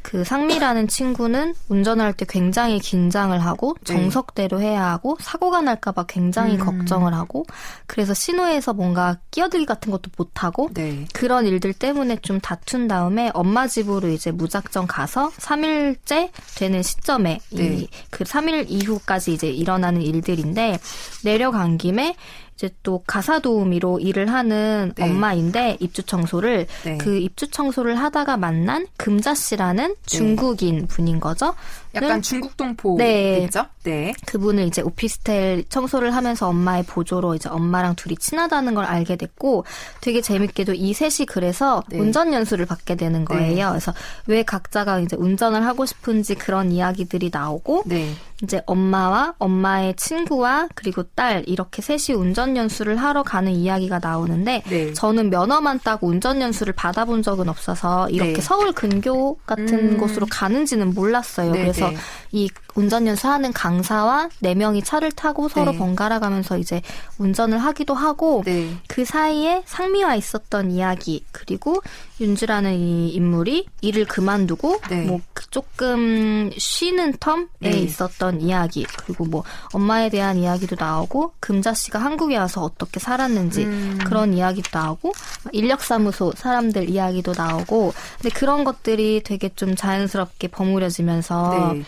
그 상미라는 친구는 운전할 때 굉장히 긴장을 하고 정석대로 해야 하고 사고가 날까봐 굉장히 걱정을 하고 그래서 신호에서 뭔가 끼어들기 같은 것도 못하고 네. 그런 일들 때문에 좀 다툰 다음에 엄마 집으로 이제 무작정 가서 3일째 되는 시점에 네. 그 3일 이후까지 이제 일어나는 일들인데 내려간 김에 이제 또 가사 도우미로 일을 하는 네. 엄마인데 입주 청소를 네. 그 입주 청소를 하다가 만난 금자 씨라는 중국인 분인 거죠. 약간 중국 동포 네. 있죠? 네. 그분을 이제 오피스텔 청소를 하면서 엄마의 보조로 이제 엄마랑 둘이 친하다는 걸 알게 됐고 되게 재밌게도 이 셋이 그래서 네. 운전 연수를 받게 되는 거예요. 네. 그래서 왜 각자가 이제 운전을 하고 싶은지 그런 이야기들이 나오고 네. 이제 엄마와 엄마의 친구와 그리고 딸 이렇게 셋이 운전 연수를 하러 가는 이야기가 나오는데 네. 저는 면허만 따고 운전 연수를 받아본 적은 없어서 이렇게 네. 서울 근교 같은 곳으로 가는지는 몰랐어요. 네, 그래서 네. 이 운전 연수하는 강사와 4명이 차를 타고 서로 네. 번갈아 가면서 이제 운전을 하기도 하고 네. 그 사이에 상미와 있었던 이야기 그리고 윤주라는 이 인물이 일을 그만두고 네. 뭐 조금 쉬는 텀에 네. 있었던 이야기 그리고 뭐 엄마에 대한 이야기도 나오고 금자 씨가 한국에 와서 어떻게 살았는지 그런 이야기도 나오고 인력사무소 사람들 이야기도 나오고 근데 그런 것들이 되게 좀 자연스럽게 버무려지면서 네.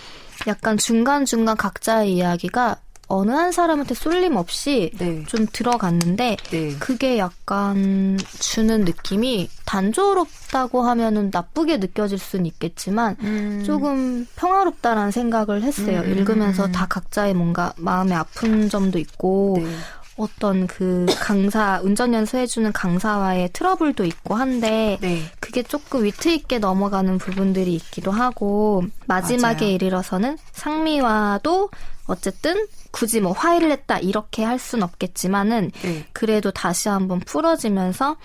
약간 중간중간 각자의 이야기가 어느 한 사람한테 쏠림 없이 네. 좀 들어갔는데 네. 그게 약간 주는 느낌이 단조롭다고 하면은 나쁘게 느껴질 수는 있겠지만 조금 평화롭다라는 생각을 했어요. 읽으면서 다 각자의 뭔가 마음에 아픈 점도 있고 네. 어떤 그 운전 연수해주는 강사와의 트러블도 있고 한데 네. 그게 조금 위트 있게 넘어가는 부분들이 있기도 하고 마지막에 맞아요. 이르러서는 상미와도 어쨌든 굳이 뭐 화해를 했다 이렇게 할 순 없겠지만은 네. 그래도 다시 한번 풀어지면서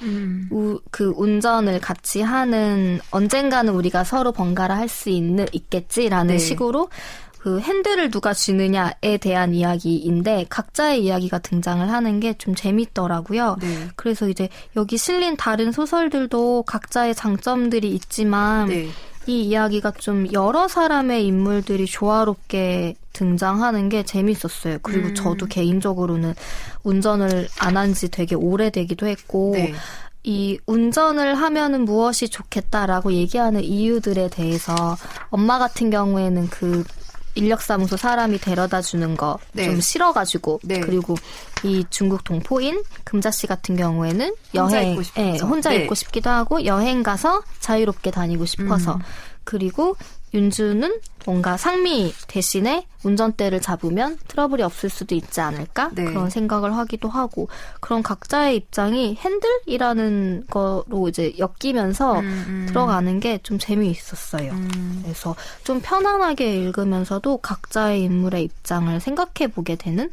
그 운전을 같이 하는 언젠가는 우리가 서로 번갈아 할 수 있겠지라는 네. 식으로 그 핸들을 누가 쥐느냐에 대한 이야기인데 각자의 이야기가 등장을 하는 게 좀 재밌더라고요. 네. 그래서 이제 여기 실린 다른 소설들도 각자의 장점들이 있지만 네. 이 이야기가 좀 여러 사람의 인물들이 조화롭게 등장하는 게 재밌었어요. 그리고 저도 개인적으로는 운전을 안 한 지 되게 오래되기도 했고 네. 이 운전을 하면은 무엇이 좋겠다라고 얘기하는 이유들에 대해서 엄마 같은 경우에는 그 인력사무소 사람이 데려다 주는 거 좀 네. 싫어가지고 네. 그리고 이 중국 동포인 금자 씨 같은 경우에는 혼자 여행 있고 싶죠. 혼자 네. 있고 싶기도 하고 여행 가서 자유롭게 다니고 싶어서 그리고 윤주는 뭔가 상미 대신에 운전대를 잡으면 트러블이 없을 수도 있지 않을까? 네. 그런 생각을 하기도 하고 그런 각자의 입장이 핸들이라는 거로 이제 엮이면서 들어가는 게 좀 재미있었어요. 그래서 좀 편안하게 읽으면서도 각자의 인물의 입장을 생각해 보게 되는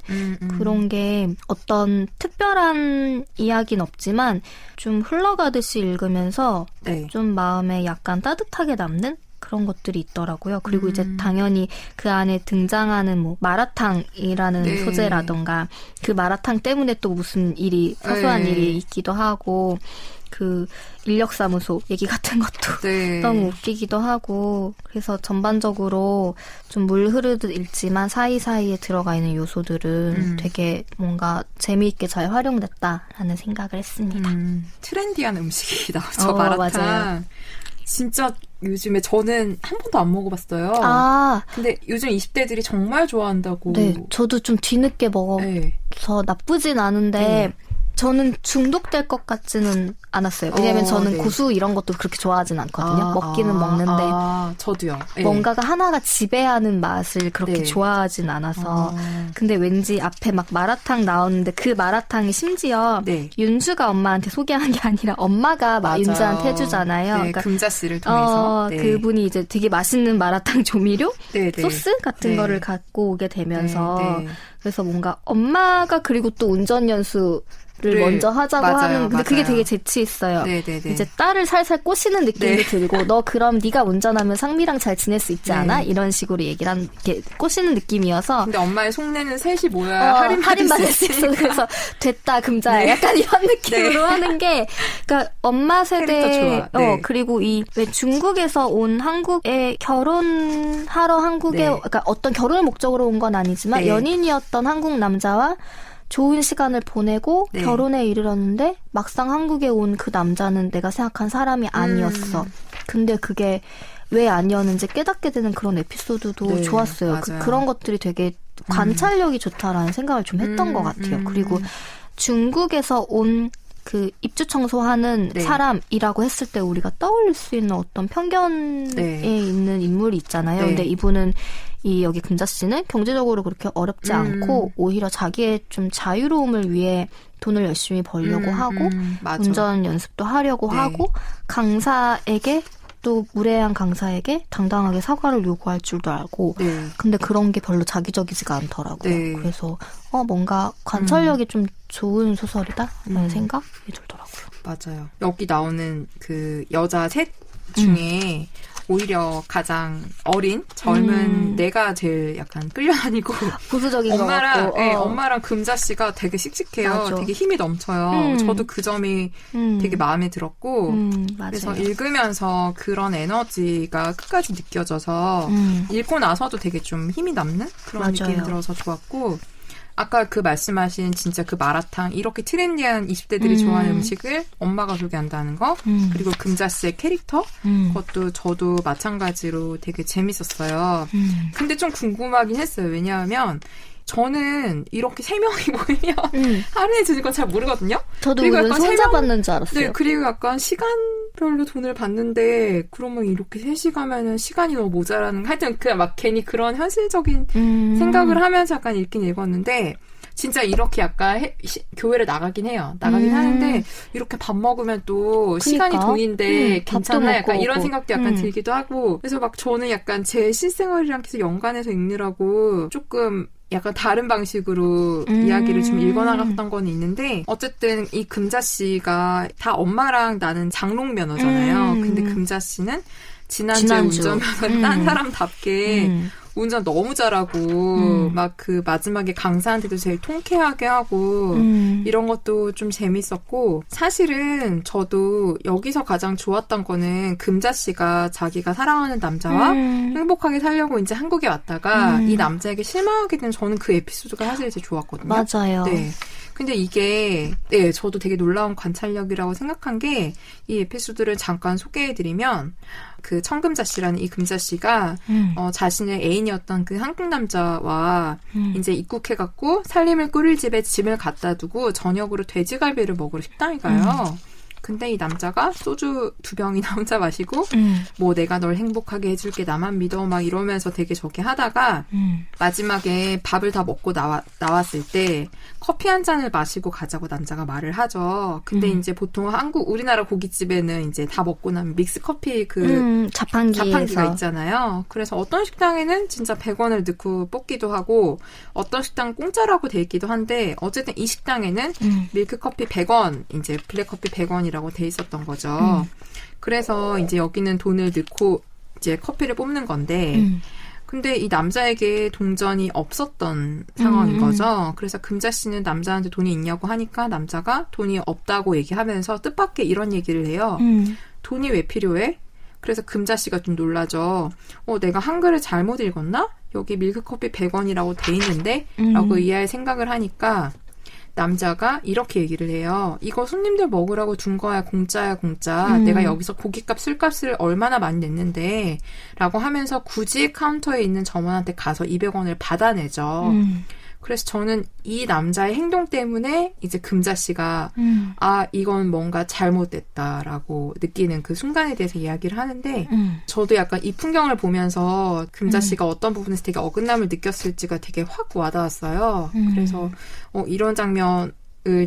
그런 게 어떤 특별한 이야기는 없지만 좀 흘러가듯이 읽으면서 네. 좀 마음에 약간 따뜻하게 남는 그런 것들이 있더라고요. 그리고 이제 당연히 그 안에 등장하는 뭐 마라탕이라는 네. 소재라던가 그 마라탕 때문에 또 무슨 일이 사소한 네. 일이 있기도 하고 그 인력사무소 얘기 같은 것도 네. 너무 웃기기도 하고 그래서 전반적으로 좀 물 흐르듯 읽지만 사이사이에 들어가 있는 요소들은 되게 뭔가 재미있게 잘 활용됐다라는 생각을 했습니다. 트렌디한 음식이 나오죠. 맞아요. 마라탕. 진짜 요즘에 저는 한 번도 안 먹어봤어요. 아, 근데 요즘 20대들이 정말 좋아한다고. 네. 저도 좀 뒤늦게 먹어서 네. 나쁘진 않은데 네. 저는 중독될 것 같지는 않았어요. 왜냐면 저는 네. 고수 이런 것도 그렇게 좋아하진 않거든요. 먹기는 먹는데 저도요. 네. 뭔가가 하나가 지배하는 맛을 그렇게 네. 좋아하진 않아서 근데 왠지 앞에 막 마라탕 나오는데 그 마라탕이 심지어 네. 윤주가 엄마한테 소개한 게 아니라 엄마가 막 맞아요. 윤주한테 해주잖아요. 네, 그러니까 금자 씨를 통해서. 네. 그분이 이제 되게 맛있는 마라탕 조미료? 네, 네. 소스 같은 네. 거를 갖고 오게 되면서 네, 네. 그래서 뭔가 엄마가 그리고 또 운전 연수를 먼저 하자고 맞아요, 하는 근데 그게 맞아요. 되게 재치 있어요. 네, 네, 네. 이제 딸을 살살 꼬시는 느낌도 네. 들고 너 그럼 네가 운전하면 상미랑 잘 지낼 수 있지 네. 않아? 이런 식으로 얘기를 한 게 꼬시는 느낌이어서 근데 엄마의 속내는 셋이 모여야 할인받을 수 있어. 그래서 됐다 금자야. 네. 약간 이런 느낌으로 네. 하는 게 그러니까 엄마 세대 캐릭터 좋아. 네. 그리고 이 왜 중국에서 온 한국에 결혼하러 한국에 네. 그러니까 어떤 결혼을 목적으로 온 건 아니지만 네. 연인이었던 한국 남자와 좋은 시간을 보내고 네. 결혼에 이르렀는데 막상 한국에 온 그 남자는 내가 생각한 사람이 아니었어. 근데 그게 왜 아니었는지 깨닫게 되는 그런 에피소드도 네, 좋았어요. 맞아요. 그런 것들이 되게 관찰력이 좋다라는 생각을 좀 했던 것 같아요. 그리고 중국에서 온 그 입주 청소하는 네. 사람이라고 했을 때 우리가 떠올릴 수 있는 어떤 편견에 네. 있는 인물이 있잖아요. 네. 근데 이분은 여기 금자 씨는 경제적으로 그렇게 어렵지 않고 오히려 자기의 좀 자유로움을 위해 돈을 열심히 벌려고 하고 맞아. 운전 연습도 하려고 네. 하고 강사에게 또 무례한 강사에게 당당하게 사과를 요구할 줄도 알고 네. 근데 그런 게 별로 자기적이지가 않더라고요. 네. 그래서 뭔가 관찰력이 좀 좋은 소설이다라는 생각이 들더라고요. 맞아요. 여기 나오는 그 여자 셋 중에 오히려 가장 어린 젊은 내가 제일 약간 끌려다니고 보수적인 것 엄마랑 같고. 네, 엄마랑 금자 씨가 되게 씩씩해요. 맞아. 되게 힘이 넘쳐요. 저도 그 점이 되게 마음에 들었고 맞아요. 그래서 읽으면서 그런 에너지가 끝까지 느껴져서 읽고 나서도 되게 좀 힘이 남는 그런 맞아요. 느낌이 들어서 좋았고 아까 그 말씀하신 진짜 그 마라탕 이렇게 트렌디한 20대들이 좋아하는 음식을 엄마가 소개한다는 거 그리고 금자 씨의 캐릭터 그것도 저도 마찬가지로 되게 재밌었어요. 근데 좀 궁금하긴 했어요. 왜냐하면 저는 이렇게 세 명이 모이면 할인해 주는 건 잘 모르거든요. 저도 그리고 이건 약간 손자 받는 줄 알았어요. 네, 그리고 약간 시간별로 돈을 받는데 그러면 이렇게 3시 가면은 시간이 너무 모자라는 하여튼 그냥 막 괜히 그런 현실적인 생각을 하면서 약간 읽긴 읽었는데 진짜 이렇게 약간 교회를 나가긴 해요. 나가긴 하는데 이렇게 밥 먹으면 또 시간이 돈인데 괜찮나 약간 이런 생각도 약간 들기도 하고 그래서 막 저는 약간 제 실생활이랑 계속 연관해서 읽느라고 조금 약간 다른 방식으로 이야기를 좀 읽어나갔던 건 있는데 어쨌든 이 금자 씨가 다 엄마랑 나는 장롱 면허잖아요. 근데 금자 씨는 지난주에 운전면허 딴 사람답게 운전 너무 잘하고 막 그 마지막에 강사한테도 제일 통쾌하게 하고 이런 것도 좀 재밌었고 사실은 저도 여기서 가장 좋았던 거는 금자 씨가 자기가 사랑하는 남자와 행복하게 살려고 이제 한국에 왔다가 이 남자에게 실망하게 된 저는 그 에피소드가 사실 제일 좋았거든요. 맞아요. 네. 근데 이게 네, 저도 되게 놀라운 관찰력이라고 생각한 게 이 에피소드를 잠깐 소개해드리면 그 청금자 씨라는 이 금자 씨가 자신의 애인이었던 그 한국 남자와 이제 입국해갖고 살림을 꾸릴 집에 짐을 갖다 두고 저녁으로 돼지갈비를 먹으러 식당에 가요. 근데 이 남자가 소주 2병이나 혼자 마시고 뭐 내가 널 행복하게 해줄게 나만 믿어 막 이러면서 되게 저렇게 하다가 마지막에 밥을 다 먹고 나왔을 때 커피 한 잔을 마시고 가자고 남자가 말을 하죠. 근데 이제 보통 우리나라 고깃집에는 이제 다 먹고 나면 믹스 커피 자판기가 있잖아요. 그래서 어떤 식당에는 진짜 100원을 넣고 뽑기도 하고 어떤 식당은 공짜라고 돼 있기도 한데 어쨌든 이 식당에는 밀크 커피 100원, 이제 블랙 커피 100원이라고 돼 있었던 거죠. 그래서 이제 여기는 돈을 넣고 이제 커피를 뽑는 건데 근데 이 남자에게 동전이 없었던 상황인 거죠. 그래서 금자 씨는 남자한테 돈이 있냐고 하니까 남자가 돈이 없다고 얘기하면서 뜻밖의 이런 얘기를 해요. 돈이 왜 필요해? 그래서 금자 씨가 좀 놀라죠. 내가 한글을 잘못 읽었나? 여기 밀크커피 100원이라고 돼 있는데? 라고 이해할 생각을 하니까 남자가 이렇게 얘기를 해요. 이거 손님들 먹으라고 둔 거야. 공짜야 공짜. 내가 여기서 고깃값 술값을 얼마나 많이 냈는데 라고 하면서 굳이 카운터에 있는 점원한테 가서 200원을 받아내죠. 그래서 저는 이 남자의 행동 때문에 이제 금자 씨가 이건 뭔가 잘못됐다라고 느끼는 그 순간에 대해서 이야기를 하는데 저도 약간 이 풍경을 보면서 금자 씨가 어떤 부분에서 되게 어긋남을 느꼈을지가 되게 확 와닿았어요. 그래서 이런 장면을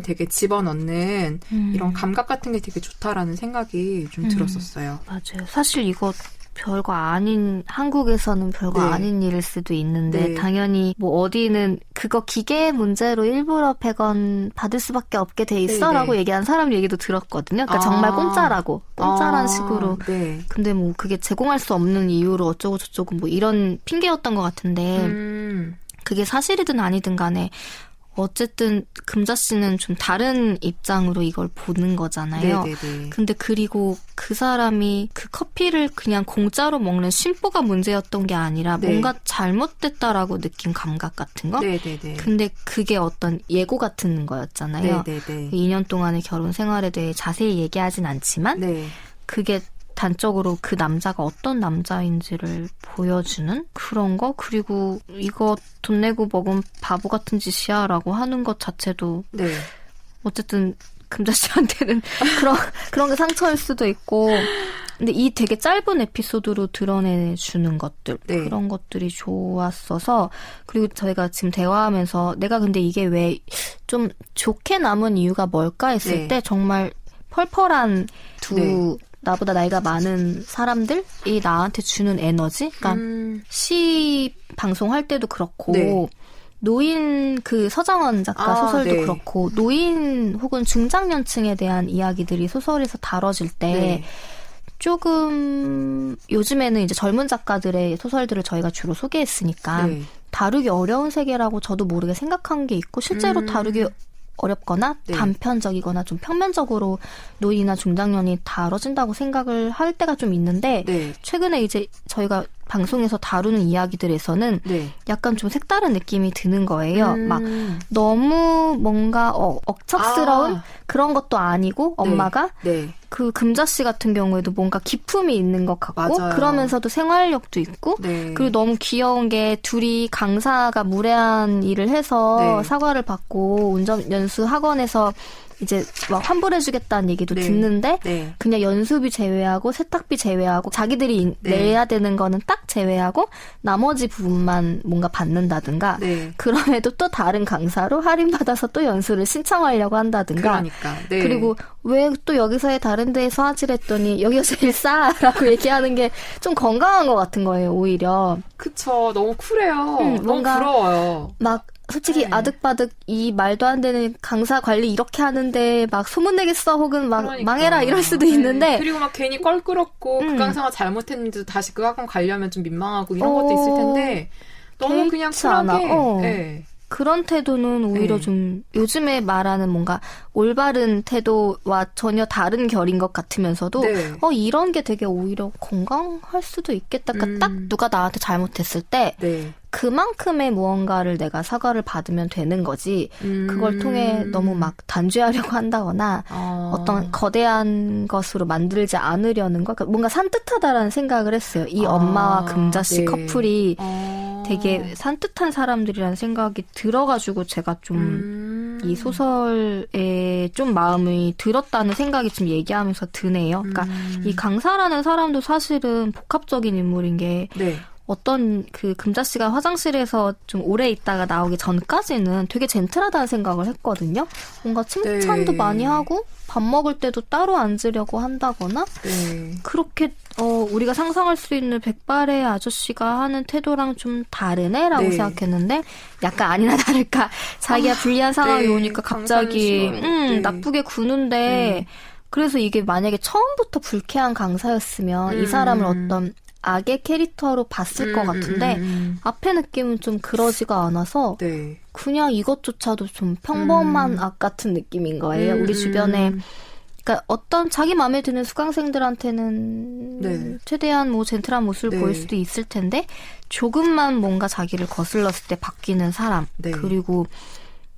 되게 집어넣는 이런 감각 같은 게 되게 좋다라는 생각이 좀 들었었어요. 맞아요. 사실 이거 별거 아닌, 한국에서는 별거 네. 아닌 일일 수도 있는데, 네. 당연히 뭐 어디는 그거 기계 문제로 일부러 100원 받을 수밖에 없게 돼 있어 네, 라고 네. 얘기한 사람 얘기도 들었거든요. 그러니까 정말 공짜라고. 공짜란 식으로. 네. 근데 뭐 그게 제공할 수 없는 이유로 어쩌고 저쩌고 뭐 이런 핑계였던 것 같은데, 그게 사실이든 아니든 간에 어쨌든 금자 씨는 좀 다른 입장으로 이걸 보는 거잖아요. 네네네. 근데 그리고 그 사람이 그 커피를 그냥 공짜로 먹는 심보가 문제였던 게 아니라 네. 뭔가 잘못됐다라고 느낀 감각 같은 거? 네네네. 근데 그게 어떤 예고 같은 거였잖아요. 네네네. 2년 동안의 결혼 생활에 대해 자세히 얘기하진 않지만 네. 그게 단적으로 그 남자가 어떤 남자인지를 보여주는 그런 거? 그리고 이거 돈 내고 먹은 바보 같은 짓이야 라고 하는 것 자체도 네. 어쨌든 금자 씨한테는 그런 게 상처일 수도 있고 근데 이 되게 짧은 에피소드로 드러내주는 것들 네. 그런 것들이 좋았어서 그리고 저희가 지금 대화하면서 내가 근데 이게 왜 좀 좋게 남은 이유가 뭘까 했을 네. 때 정말 펄펄한 두 네. 나보다 나이가 많은 사람들이 나한테 주는 에너지? 그러니까 시 방송할 때도 그렇고 네. 노인 그 서장원 작가 소설도 네. 그렇고 노인 혹은 중장년층에 대한 이야기들이 소설에서 다뤄질 때 네. 조금 요즘에는 이제 젊은 작가들의 소설들을 저희가 주로 소개했으니까 네. 다루기 어려운 세계라고 저도 모르게 생각한 게 있고 실제로 다루기 어렵거나 네. 단편적이거나 좀 평면적으로 노인이나 중장년이 다뤄진다고 생각을 할 때가 좀 있는데 네. 최근에 이제 저희가 방송에서 다루는 이야기들에서는 네. 약간 좀 색다른 느낌이 드는 거예요. 막 너무 뭔가 억척스러운 그런 것도 아니고 엄마가 네. 그 금자 씨 같은 경우에도 뭔가 기품이 있는 것 같고 맞아요. 그러면서도 생활력도 있고 네. 그리고 너무 귀여운 게 둘이 강사가 무례한 일을 해서 네. 사과를 받고 운전 연수 학원에서 이제 막 환불해주겠다는 얘기도 네. 듣는데 네. 그냥 연수비 제외하고 세탁비 제외하고 자기들이 네. 내야 되는 거는 딱 제외하고 나머지 부분만 뭔가 받는다든가 네. 그럼에도 또 다른 강사로 할인받아서 또 연수를 신청하려고 한다든가 그러니까. 네. 그리고 왜 또 여기서 해 다른 데에서 하질 했더니 여기가 제일 싸라고 얘기하는 게 좀 건강한 것 같은 거예요 오히려 그쵸. 너무 쿨해요. 너무 뭔가 부러워요. 막 솔직히 네. 아득바득 이 말도 안 되는 강사 관리 이렇게 하는데 막 소문내겠어 혹은 막 그러니까. 망해라 이럴 수도 네. 있는데 그리고 막 괜히 껄끄럽고 그 강사가 잘못했는데도 다시 그 학원 가려면 좀 민망하고 이런 것도 있을 텐데 너무 그냥 개의치 않아. 쿨하게 네. 그런 태도는 오히려 네. 좀 요즘에 말하는 뭔가 올바른 태도와 전혀 다른 결인 것 같으면서도 네. 이런 게 되게 오히려 건강할 수도 있겠다. 그러니까 딱 누가 나한테 잘못했을 때 네. 그만큼의 무언가를 내가 사과를 받으면 되는 거지 그걸 통해 너무 막 단죄하려고 한다거나 어떤 거대한 것으로 만들지 않으려는 거 그러니까 뭔가 산뜻하다라는 생각을 했어요. 이 엄마와 금자 씨 네. 커플이 되게 산뜻한 사람들이라는 생각이 들어가지고 제가 좀 이 소설에 좀 마음이 들었다는 생각이 지금 얘기하면서 드네요. 그러니까 이 강사라는 사람도 사실은 복합적인 인물인 게 네. 어떤 그 금자 씨가 화장실에서 좀 오래 있다가 나오기 전까지는 되게 젠틀하다는 생각을 했거든요. 뭔가 칭찬도 네. 많이 하고 밥 먹을 때도 따로 앉으려고 한다거나 네. 그렇게 우리가 상상할 수 있는 백발의 아저씨가 하는 태도랑 좀 다르네라고 네. 생각했는데 약간 아니나 다를까 자기가 불리한 상황이 네. 오니까 갑자기 강사는 싫어요. 네. 나쁘게 구는데 그래서 이게 만약에 처음부터 불쾌한 강사였으면 이 사람을 어떤 악의 캐릭터로 봤을 것 같은데 앞의 느낌은 좀 그러지가 않아서 네. 그냥 이것조차도 좀 평범한 악 같은 느낌인 거예요. 우리 주변에 그러니까 어떤 자기 마음에 드는 수강생들한테는 네. 최대한 뭐 젠틀한 모습을 네. 보일 수도 있을 텐데 조금만 뭔가 자기를 거슬렀을 때 바뀌는 사람 네. 그리고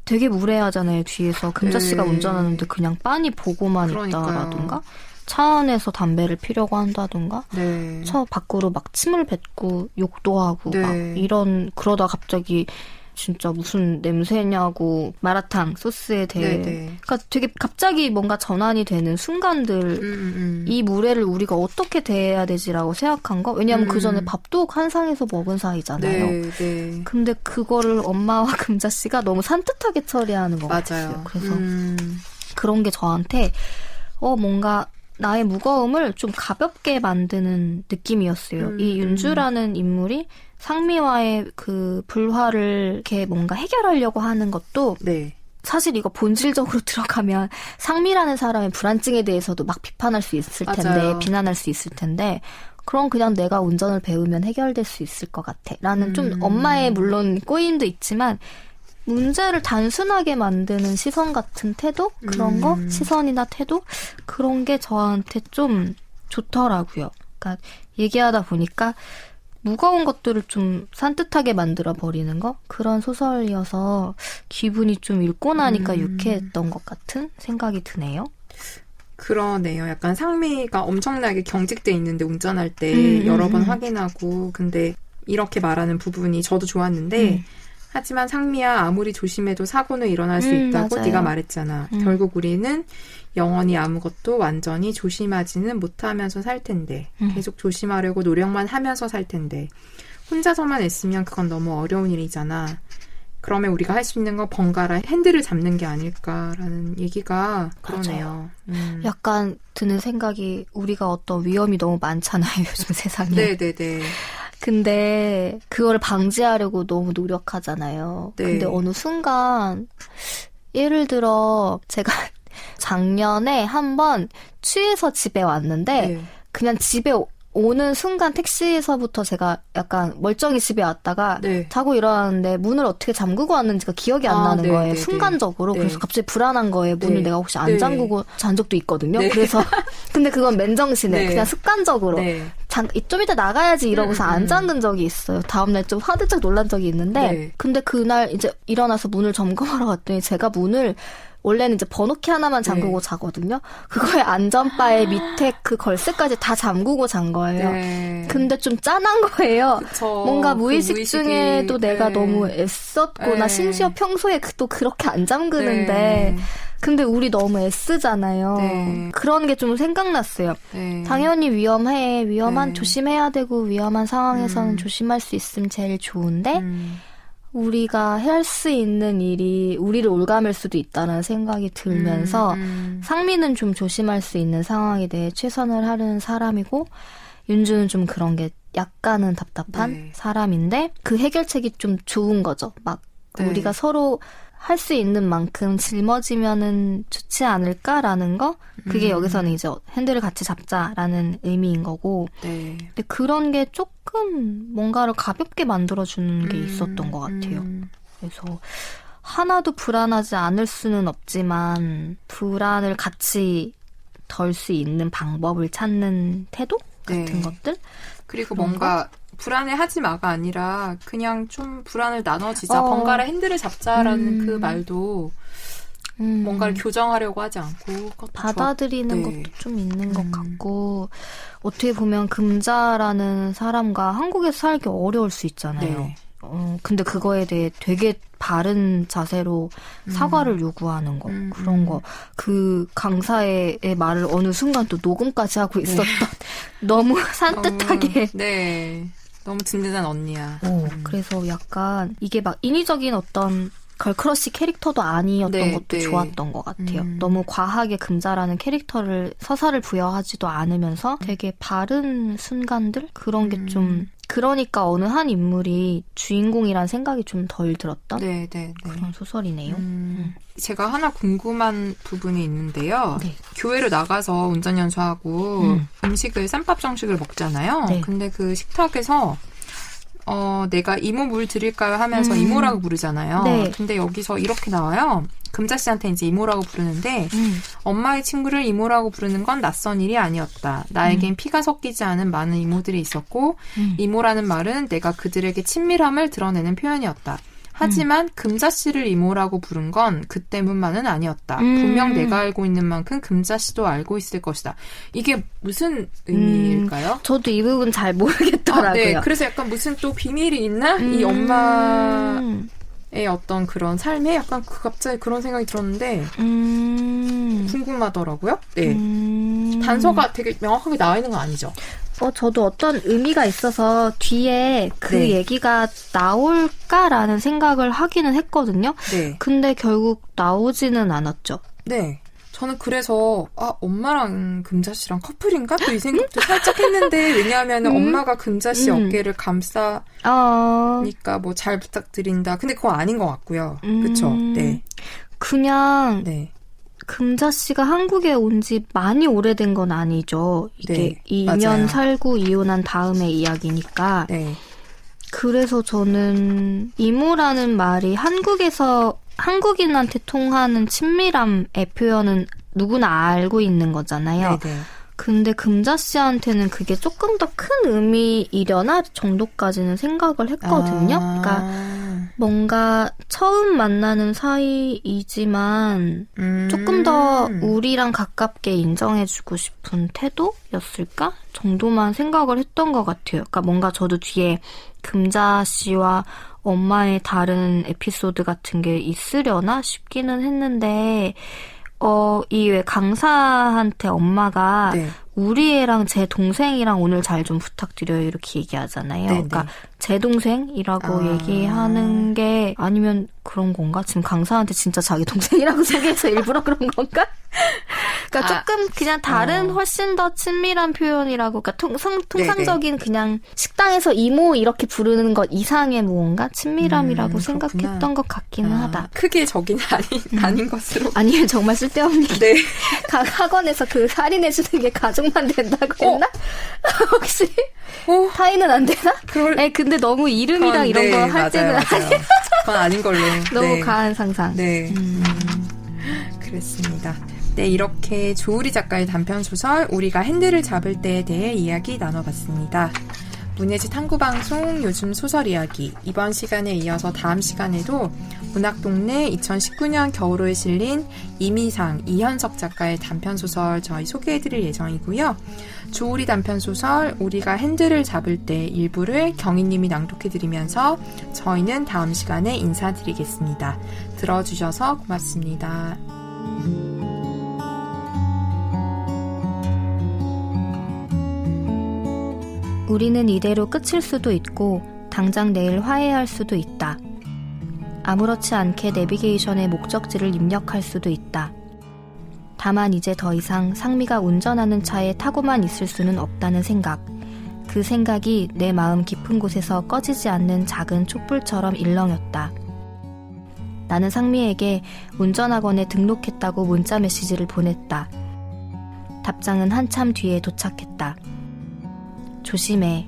되게 무례하잖아요. 뒤에서 금자 씨가 네. 운전하는데 그냥 빤히 보고만 그러니까요. 있다라든가 차 안에서 담배를 피려고 한다든가 네. 차 밖으로 막 침을 뱉고 욕도 하고 네. 막 이런 그러다 갑자기 진짜 무슨 냄새냐고 마라탕 소스에 대해 네, 네. 그러니까 되게 갑자기 뭔가 전환이 되는 순간들 이 무례를 우리가 어떻게 대해야 되지라고 생각한 거 왜냐하면 그 전에 밥도 한 상에서 먹은 사이잖아요. 네, 네. 근데 그거를 엄마와 금자 씨가 너무 산뜻하게 처리하는 것 같아요. 맞아요. 그래서 그런 게 저한테 뭔가 나의 무거움을 좀 가볍게 만드는 느낌이었어요. 이 윤주라는 인물이 상미와의 그 불화를 이렇게 뭔가 해결하려고 하는 것도 네. 사실 이거 본질적으로 들어가면 상미라는 사람의 불안증에 대해서도 막 비판할 수 있을 텐데 맞아요. 비난할 수 있을 텐데 그럼 그냥 내가 운전을 배우면 해결될 수 있을 것 같아. 라는 좀 엄마의 물론 꼬임도 있지만 문제를 단순하게 만드는 시선 같은 태도? 그런 거? 시선이나 태도? 그런 게 저한테 좀 좋더라고요. 그러니까 얘기하다 보니까 무거운 것들을 좀 산뜻하게 만들어버리는 거? 그런 소설이어서 기분이 좀 읽고 나니까 유쾌했던 것 같은 생각이 드네요. 그러네요. 약간 상미가 엄청나게 경직돼 있는데 운전할 때 여러 번 확인하고 근데 이렇게 말하는 부분이 저도 좋았는데 하지만 상미야 아무리 조심해도 사고는 일어날 수 있다고 맞아요. 네가 말했잖아. 결국 우리는 영원히 아무것도 완전히 조심하지는 못하면서 살 텐데 계속 조심하려고 노력만 하면서 살 텐데 혼자서만 애쓰면 그건 너무 어려운 일이잖아. 그러면 우리가 할 수 있는 건 번갈아 핸들을 잡는 게 아닐까라는 얘기가 그러네요. 약간 드는 생각이 우리가 어떤 위험이 너무 많잖아요. 요즘 세상에. 네네네. 근데 그걸 방지하려고 너무 노력하잖아요. 네. 근데 어느 순간 예를 들어 제가 작년에 한번 취해서 집에 왔는데 네. 그냥 집에 오는 순간 택시에서부터 제가 약간 멀쩡히 집에 왔다가 네. 자고 일어났는데 문을 어떻게 잠그고 왔는지가 기억이 안 나는 네, 거예요. 네, 순간적으로. 네. 그래서 갑자기 불안한 거예요. 문을 네. 내가 혹시 안 네. 잠그고 잔 적도 있거든요. 네. 그래서 근데 그건 맨정신에 네. 그냥 습관적으로 네. 좀 이따 나가야지 이러고서 안 잠근 적이 있어요. 다음날 좀 화들짝 놀란 적이 있는데 네. 근데 그날 이제 일어나서 문을 점검하러 갔더니 제가 문을 원래는 이제 번호키 하나만 잠그고 네. 자거든요. 그거에 안전바에 밑에 그 걸쇠까지 다 잠그고 잔 거예요. 네. 근데 좀 짠한 거예요. 그쵸. 뭔가 그 무의식 무의식이, 중에도 내가 네. 너무 애썼고 나 네. 심지어 평소에 또 그렇게 안 잠그는데 네. 근데 우리 너무 애쓰잖아요. 네. 그런 게 좀 생각났어요. 네. 당연히 위험해. 네. 조심해야 되고 위험한 상황에서는 조심할 수 있으면 제일 좋은데 우리가 할 수 있는 일이 우리를 올가맬 수도 있다는 생각이 들면서 상미는 좀 조심할 수 있는 상황에 대해 최선을 하는 사람이고 윤주는 좀 그런 게 약간은 답답한 네. 사람인데 그 해결책이 좀 좋은 거죠. 막 네. 우리가 서로 할 수 있는 만큼 짊어지면은 좋지 않을까라는 거? 그게 여기서는 이제 핸들을 같이 잡자라는 의미인 거고. 네. 근데 그런 게 조금 뭔가를 가볍게 만들어주는 게 있었던 것 같아요. 그래서 하나도 불안하지 않을 수는 없지만 불안을 같이 덜 수 있는 방법을 찾는 태도 같은 네. 것들? 그리고 그런 뭔가 불안해하지 마가 아니라 그냥 좀 불안을 나눠지자 번갈아 핸들을 잡자라는 그 말도 뭔가를 교정하려고 하지 않고 그것도 받아들이는 네. 것도 좀 있는 것 같고 어떻게 보면 금자라는 사람과 한국에서 살기 어려울 수 있잖아요. 네. 근데 그거에 대해 되게 바른 자세로 사과를 요구하는 거 그런 거 그 강사의 말을 어느 순간 또 녹음까지 하고 있었던 너무 산뜻하게 너무 든든한 언니야. 그래서 약간 이게 막 인위적인 어떤 걸크러쉬 캐릭터도 아니었던 네, 것도 네. 좋았던 것 같아요. 너무 과하게 금자라는 캐릭터를 서사를 부여하지도 않으면서 되게 바른 순간들 그런 게 좀 그러니까 어느 한 인물이 주인공이란 생각이 좀 덜 들었던 네. 그런 소설이네요. 제가 하나 궁금한 부분이 있는데요. 네. 교회로 나가서 운전연수하고 음식을 쌈밥 정식을 먹잖아요. 네. 근데 그 식탁에서 내가 이모 물 드릴까요 하면서 이모라고 부르잖아요. 네. 근데 여기서 이렇게 나와요. 금자 씨한테 이제 이모라고 부르는데 엄마의 친구를 이모라고 부르는 건 낯선 일이 아니었다. 나에겐 피가 섞이지 않은 많은 이모들이 있었고 이모라는 말은 내가 그들에게 친밀함을 드러내는 표현이었다. 하지만 금자 씨를 이모라고 부른 건 그 때문만은 아니었다. 분명 내가 알고 있는 만큼 금자 씨도 알고 있을 것이다. 이게 무슨 의미일까요? 저도 이 부분 잘 모르겠더라고요. 네, 그래서 약간 무슨 또 비밀이 있나? 이 엄마의 어떤 그런 삶에 약간 갑자기 그런 생각이 들었는데 궁금하더라고요. 네. 단서가 되게 명확하게 나와 있는 건 아니죠? 저도 어떤 의미가 있어서 뒤에 그 네. 얘기가 나올까라는 생각을 하기는 했거든요. 네. 근데 결국 나오지는 않았죠. 네. 저는 그래서 엄마랑 금자 씨랑 커플인가? 또 이 생각도 살짝 했는데 왜냐하면 엄마가 금자 씨 어깨를 감싸니까 뭐 잘 부탁드린다. 근데 그거 아닌 것 같고요. 그쵸? 네. 그냥 네. 금자 씨가 한국에 온 지 많이 오래된 건 아니죠. 이게 네, 2년 맞아요. 살고 이혼한 다음의 이야기니까. 네. 그래서 저는 이모라는 말이 한국인한테 통하는 친밀함의 표현은 누구나 알고 있는 거잖아요. 네네. 근데 금자 씨한테는 그게 조금 더 큰 의미이려나 정도까지는 생각을 했거든요. 그러니까 뭔가 처음 만나는 사이이지만 조금 더 우리랑 가깝게 인정해주고 싶은 태도였을까? 정도만 생각을 했던 것 같아요. 그러니까 뭔가 저도 뒤에 금자 씨와 엄마의 다른 에피소드 같은 게 있으려나 싶기는 했는데 이 왜 강사한테 엄마가 네. 우리 애랑 제 동생이랑 오늘 잘 좀 부탁드려요 이렇게 얘기하잖아요. 네네. 그러니까 제 동생이라고 얘기하는 게 아니면 그런 건가? 지금 강사한테 진짜 자기 동생이라고 소개해서 일부러 그런 건가? 그러니까 조금 그냥 다른 훨씬 더 친밀한 표현이라고 그러니까 통상적인 그냥 식당에서 이모 이렇게 부르는 것 이상의 무언가 친밀함이라고 그렇구나. 생각했던 것 같기는 하다. 크게 적인 아닌 것으로. 아니면 정말 쓸데없는 게 네. 학원에서 그 살인해주는 게 가족만 된다고 했나? 혹시? 타인은 안 되나? 근데 너무 이름이랑 이런 거 할 때는 맞아요. 그건 아닌 걸로. 너무 네. 과한 상상. 네. 그랬습니다. 네, 이렇게 조우리 작가의 단편소설 우리가 핸들을 잡을 때에 대해 이야기 나눠봤습니다. 문예지 탐구방송 요즘 소설 이야기 이번 시간에 이어서 다음 시간에도 문학동네 2019년 겨울호에 실린 이미상 이현석 작가의 단편소설 저희 소개해드릴 예정이고요. 조우리 단편소설 우리가 핸들을 잡을 때 일부를 경희님이 낭독해드리면서 저희는 다음 시간에 인사드리겠습니다. 들어주셔서 고맙습니다. 우리는 이대로 끝일 수도 있고 당장 내일 화해할 수도 있다. 아무렇지 않게 내비게이션에 목적지를 입력할 수도 있다. 다만 이제 더 이상 상미가 운전하는 차에 타고만 있을 수는 없다는 생각. 그 생각이 내 마음 깊은 곳에서 꺼지지 않는 작은 촛불처럼 일렁였다. 나는 상미에게 운전학원에 등록했다고 문자 메시지를 보냈다. 답장은 한참 뒤에 도착했다. 조심해.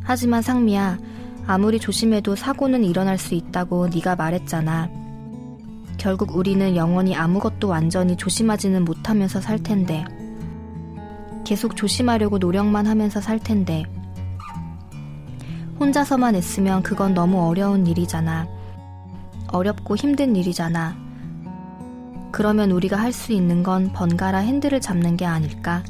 하지만 상미야, 아무리 조심해도 사고는 일어날 수 있다고 네가 말했잖아. 결국 우리는 영원히 아무것도 완전히 조심하지는 못하면서 살 텐데. 계속 조심하려고 노력만 하면서 살 텐데. 혼자서만 애쓰면 그건 너무 어려운 일이잖아. 어렵고 힘든 일이잖아. 그러면 우리가 할 수 있는 건 번갈아 핸들을 잡는 게 아닐까?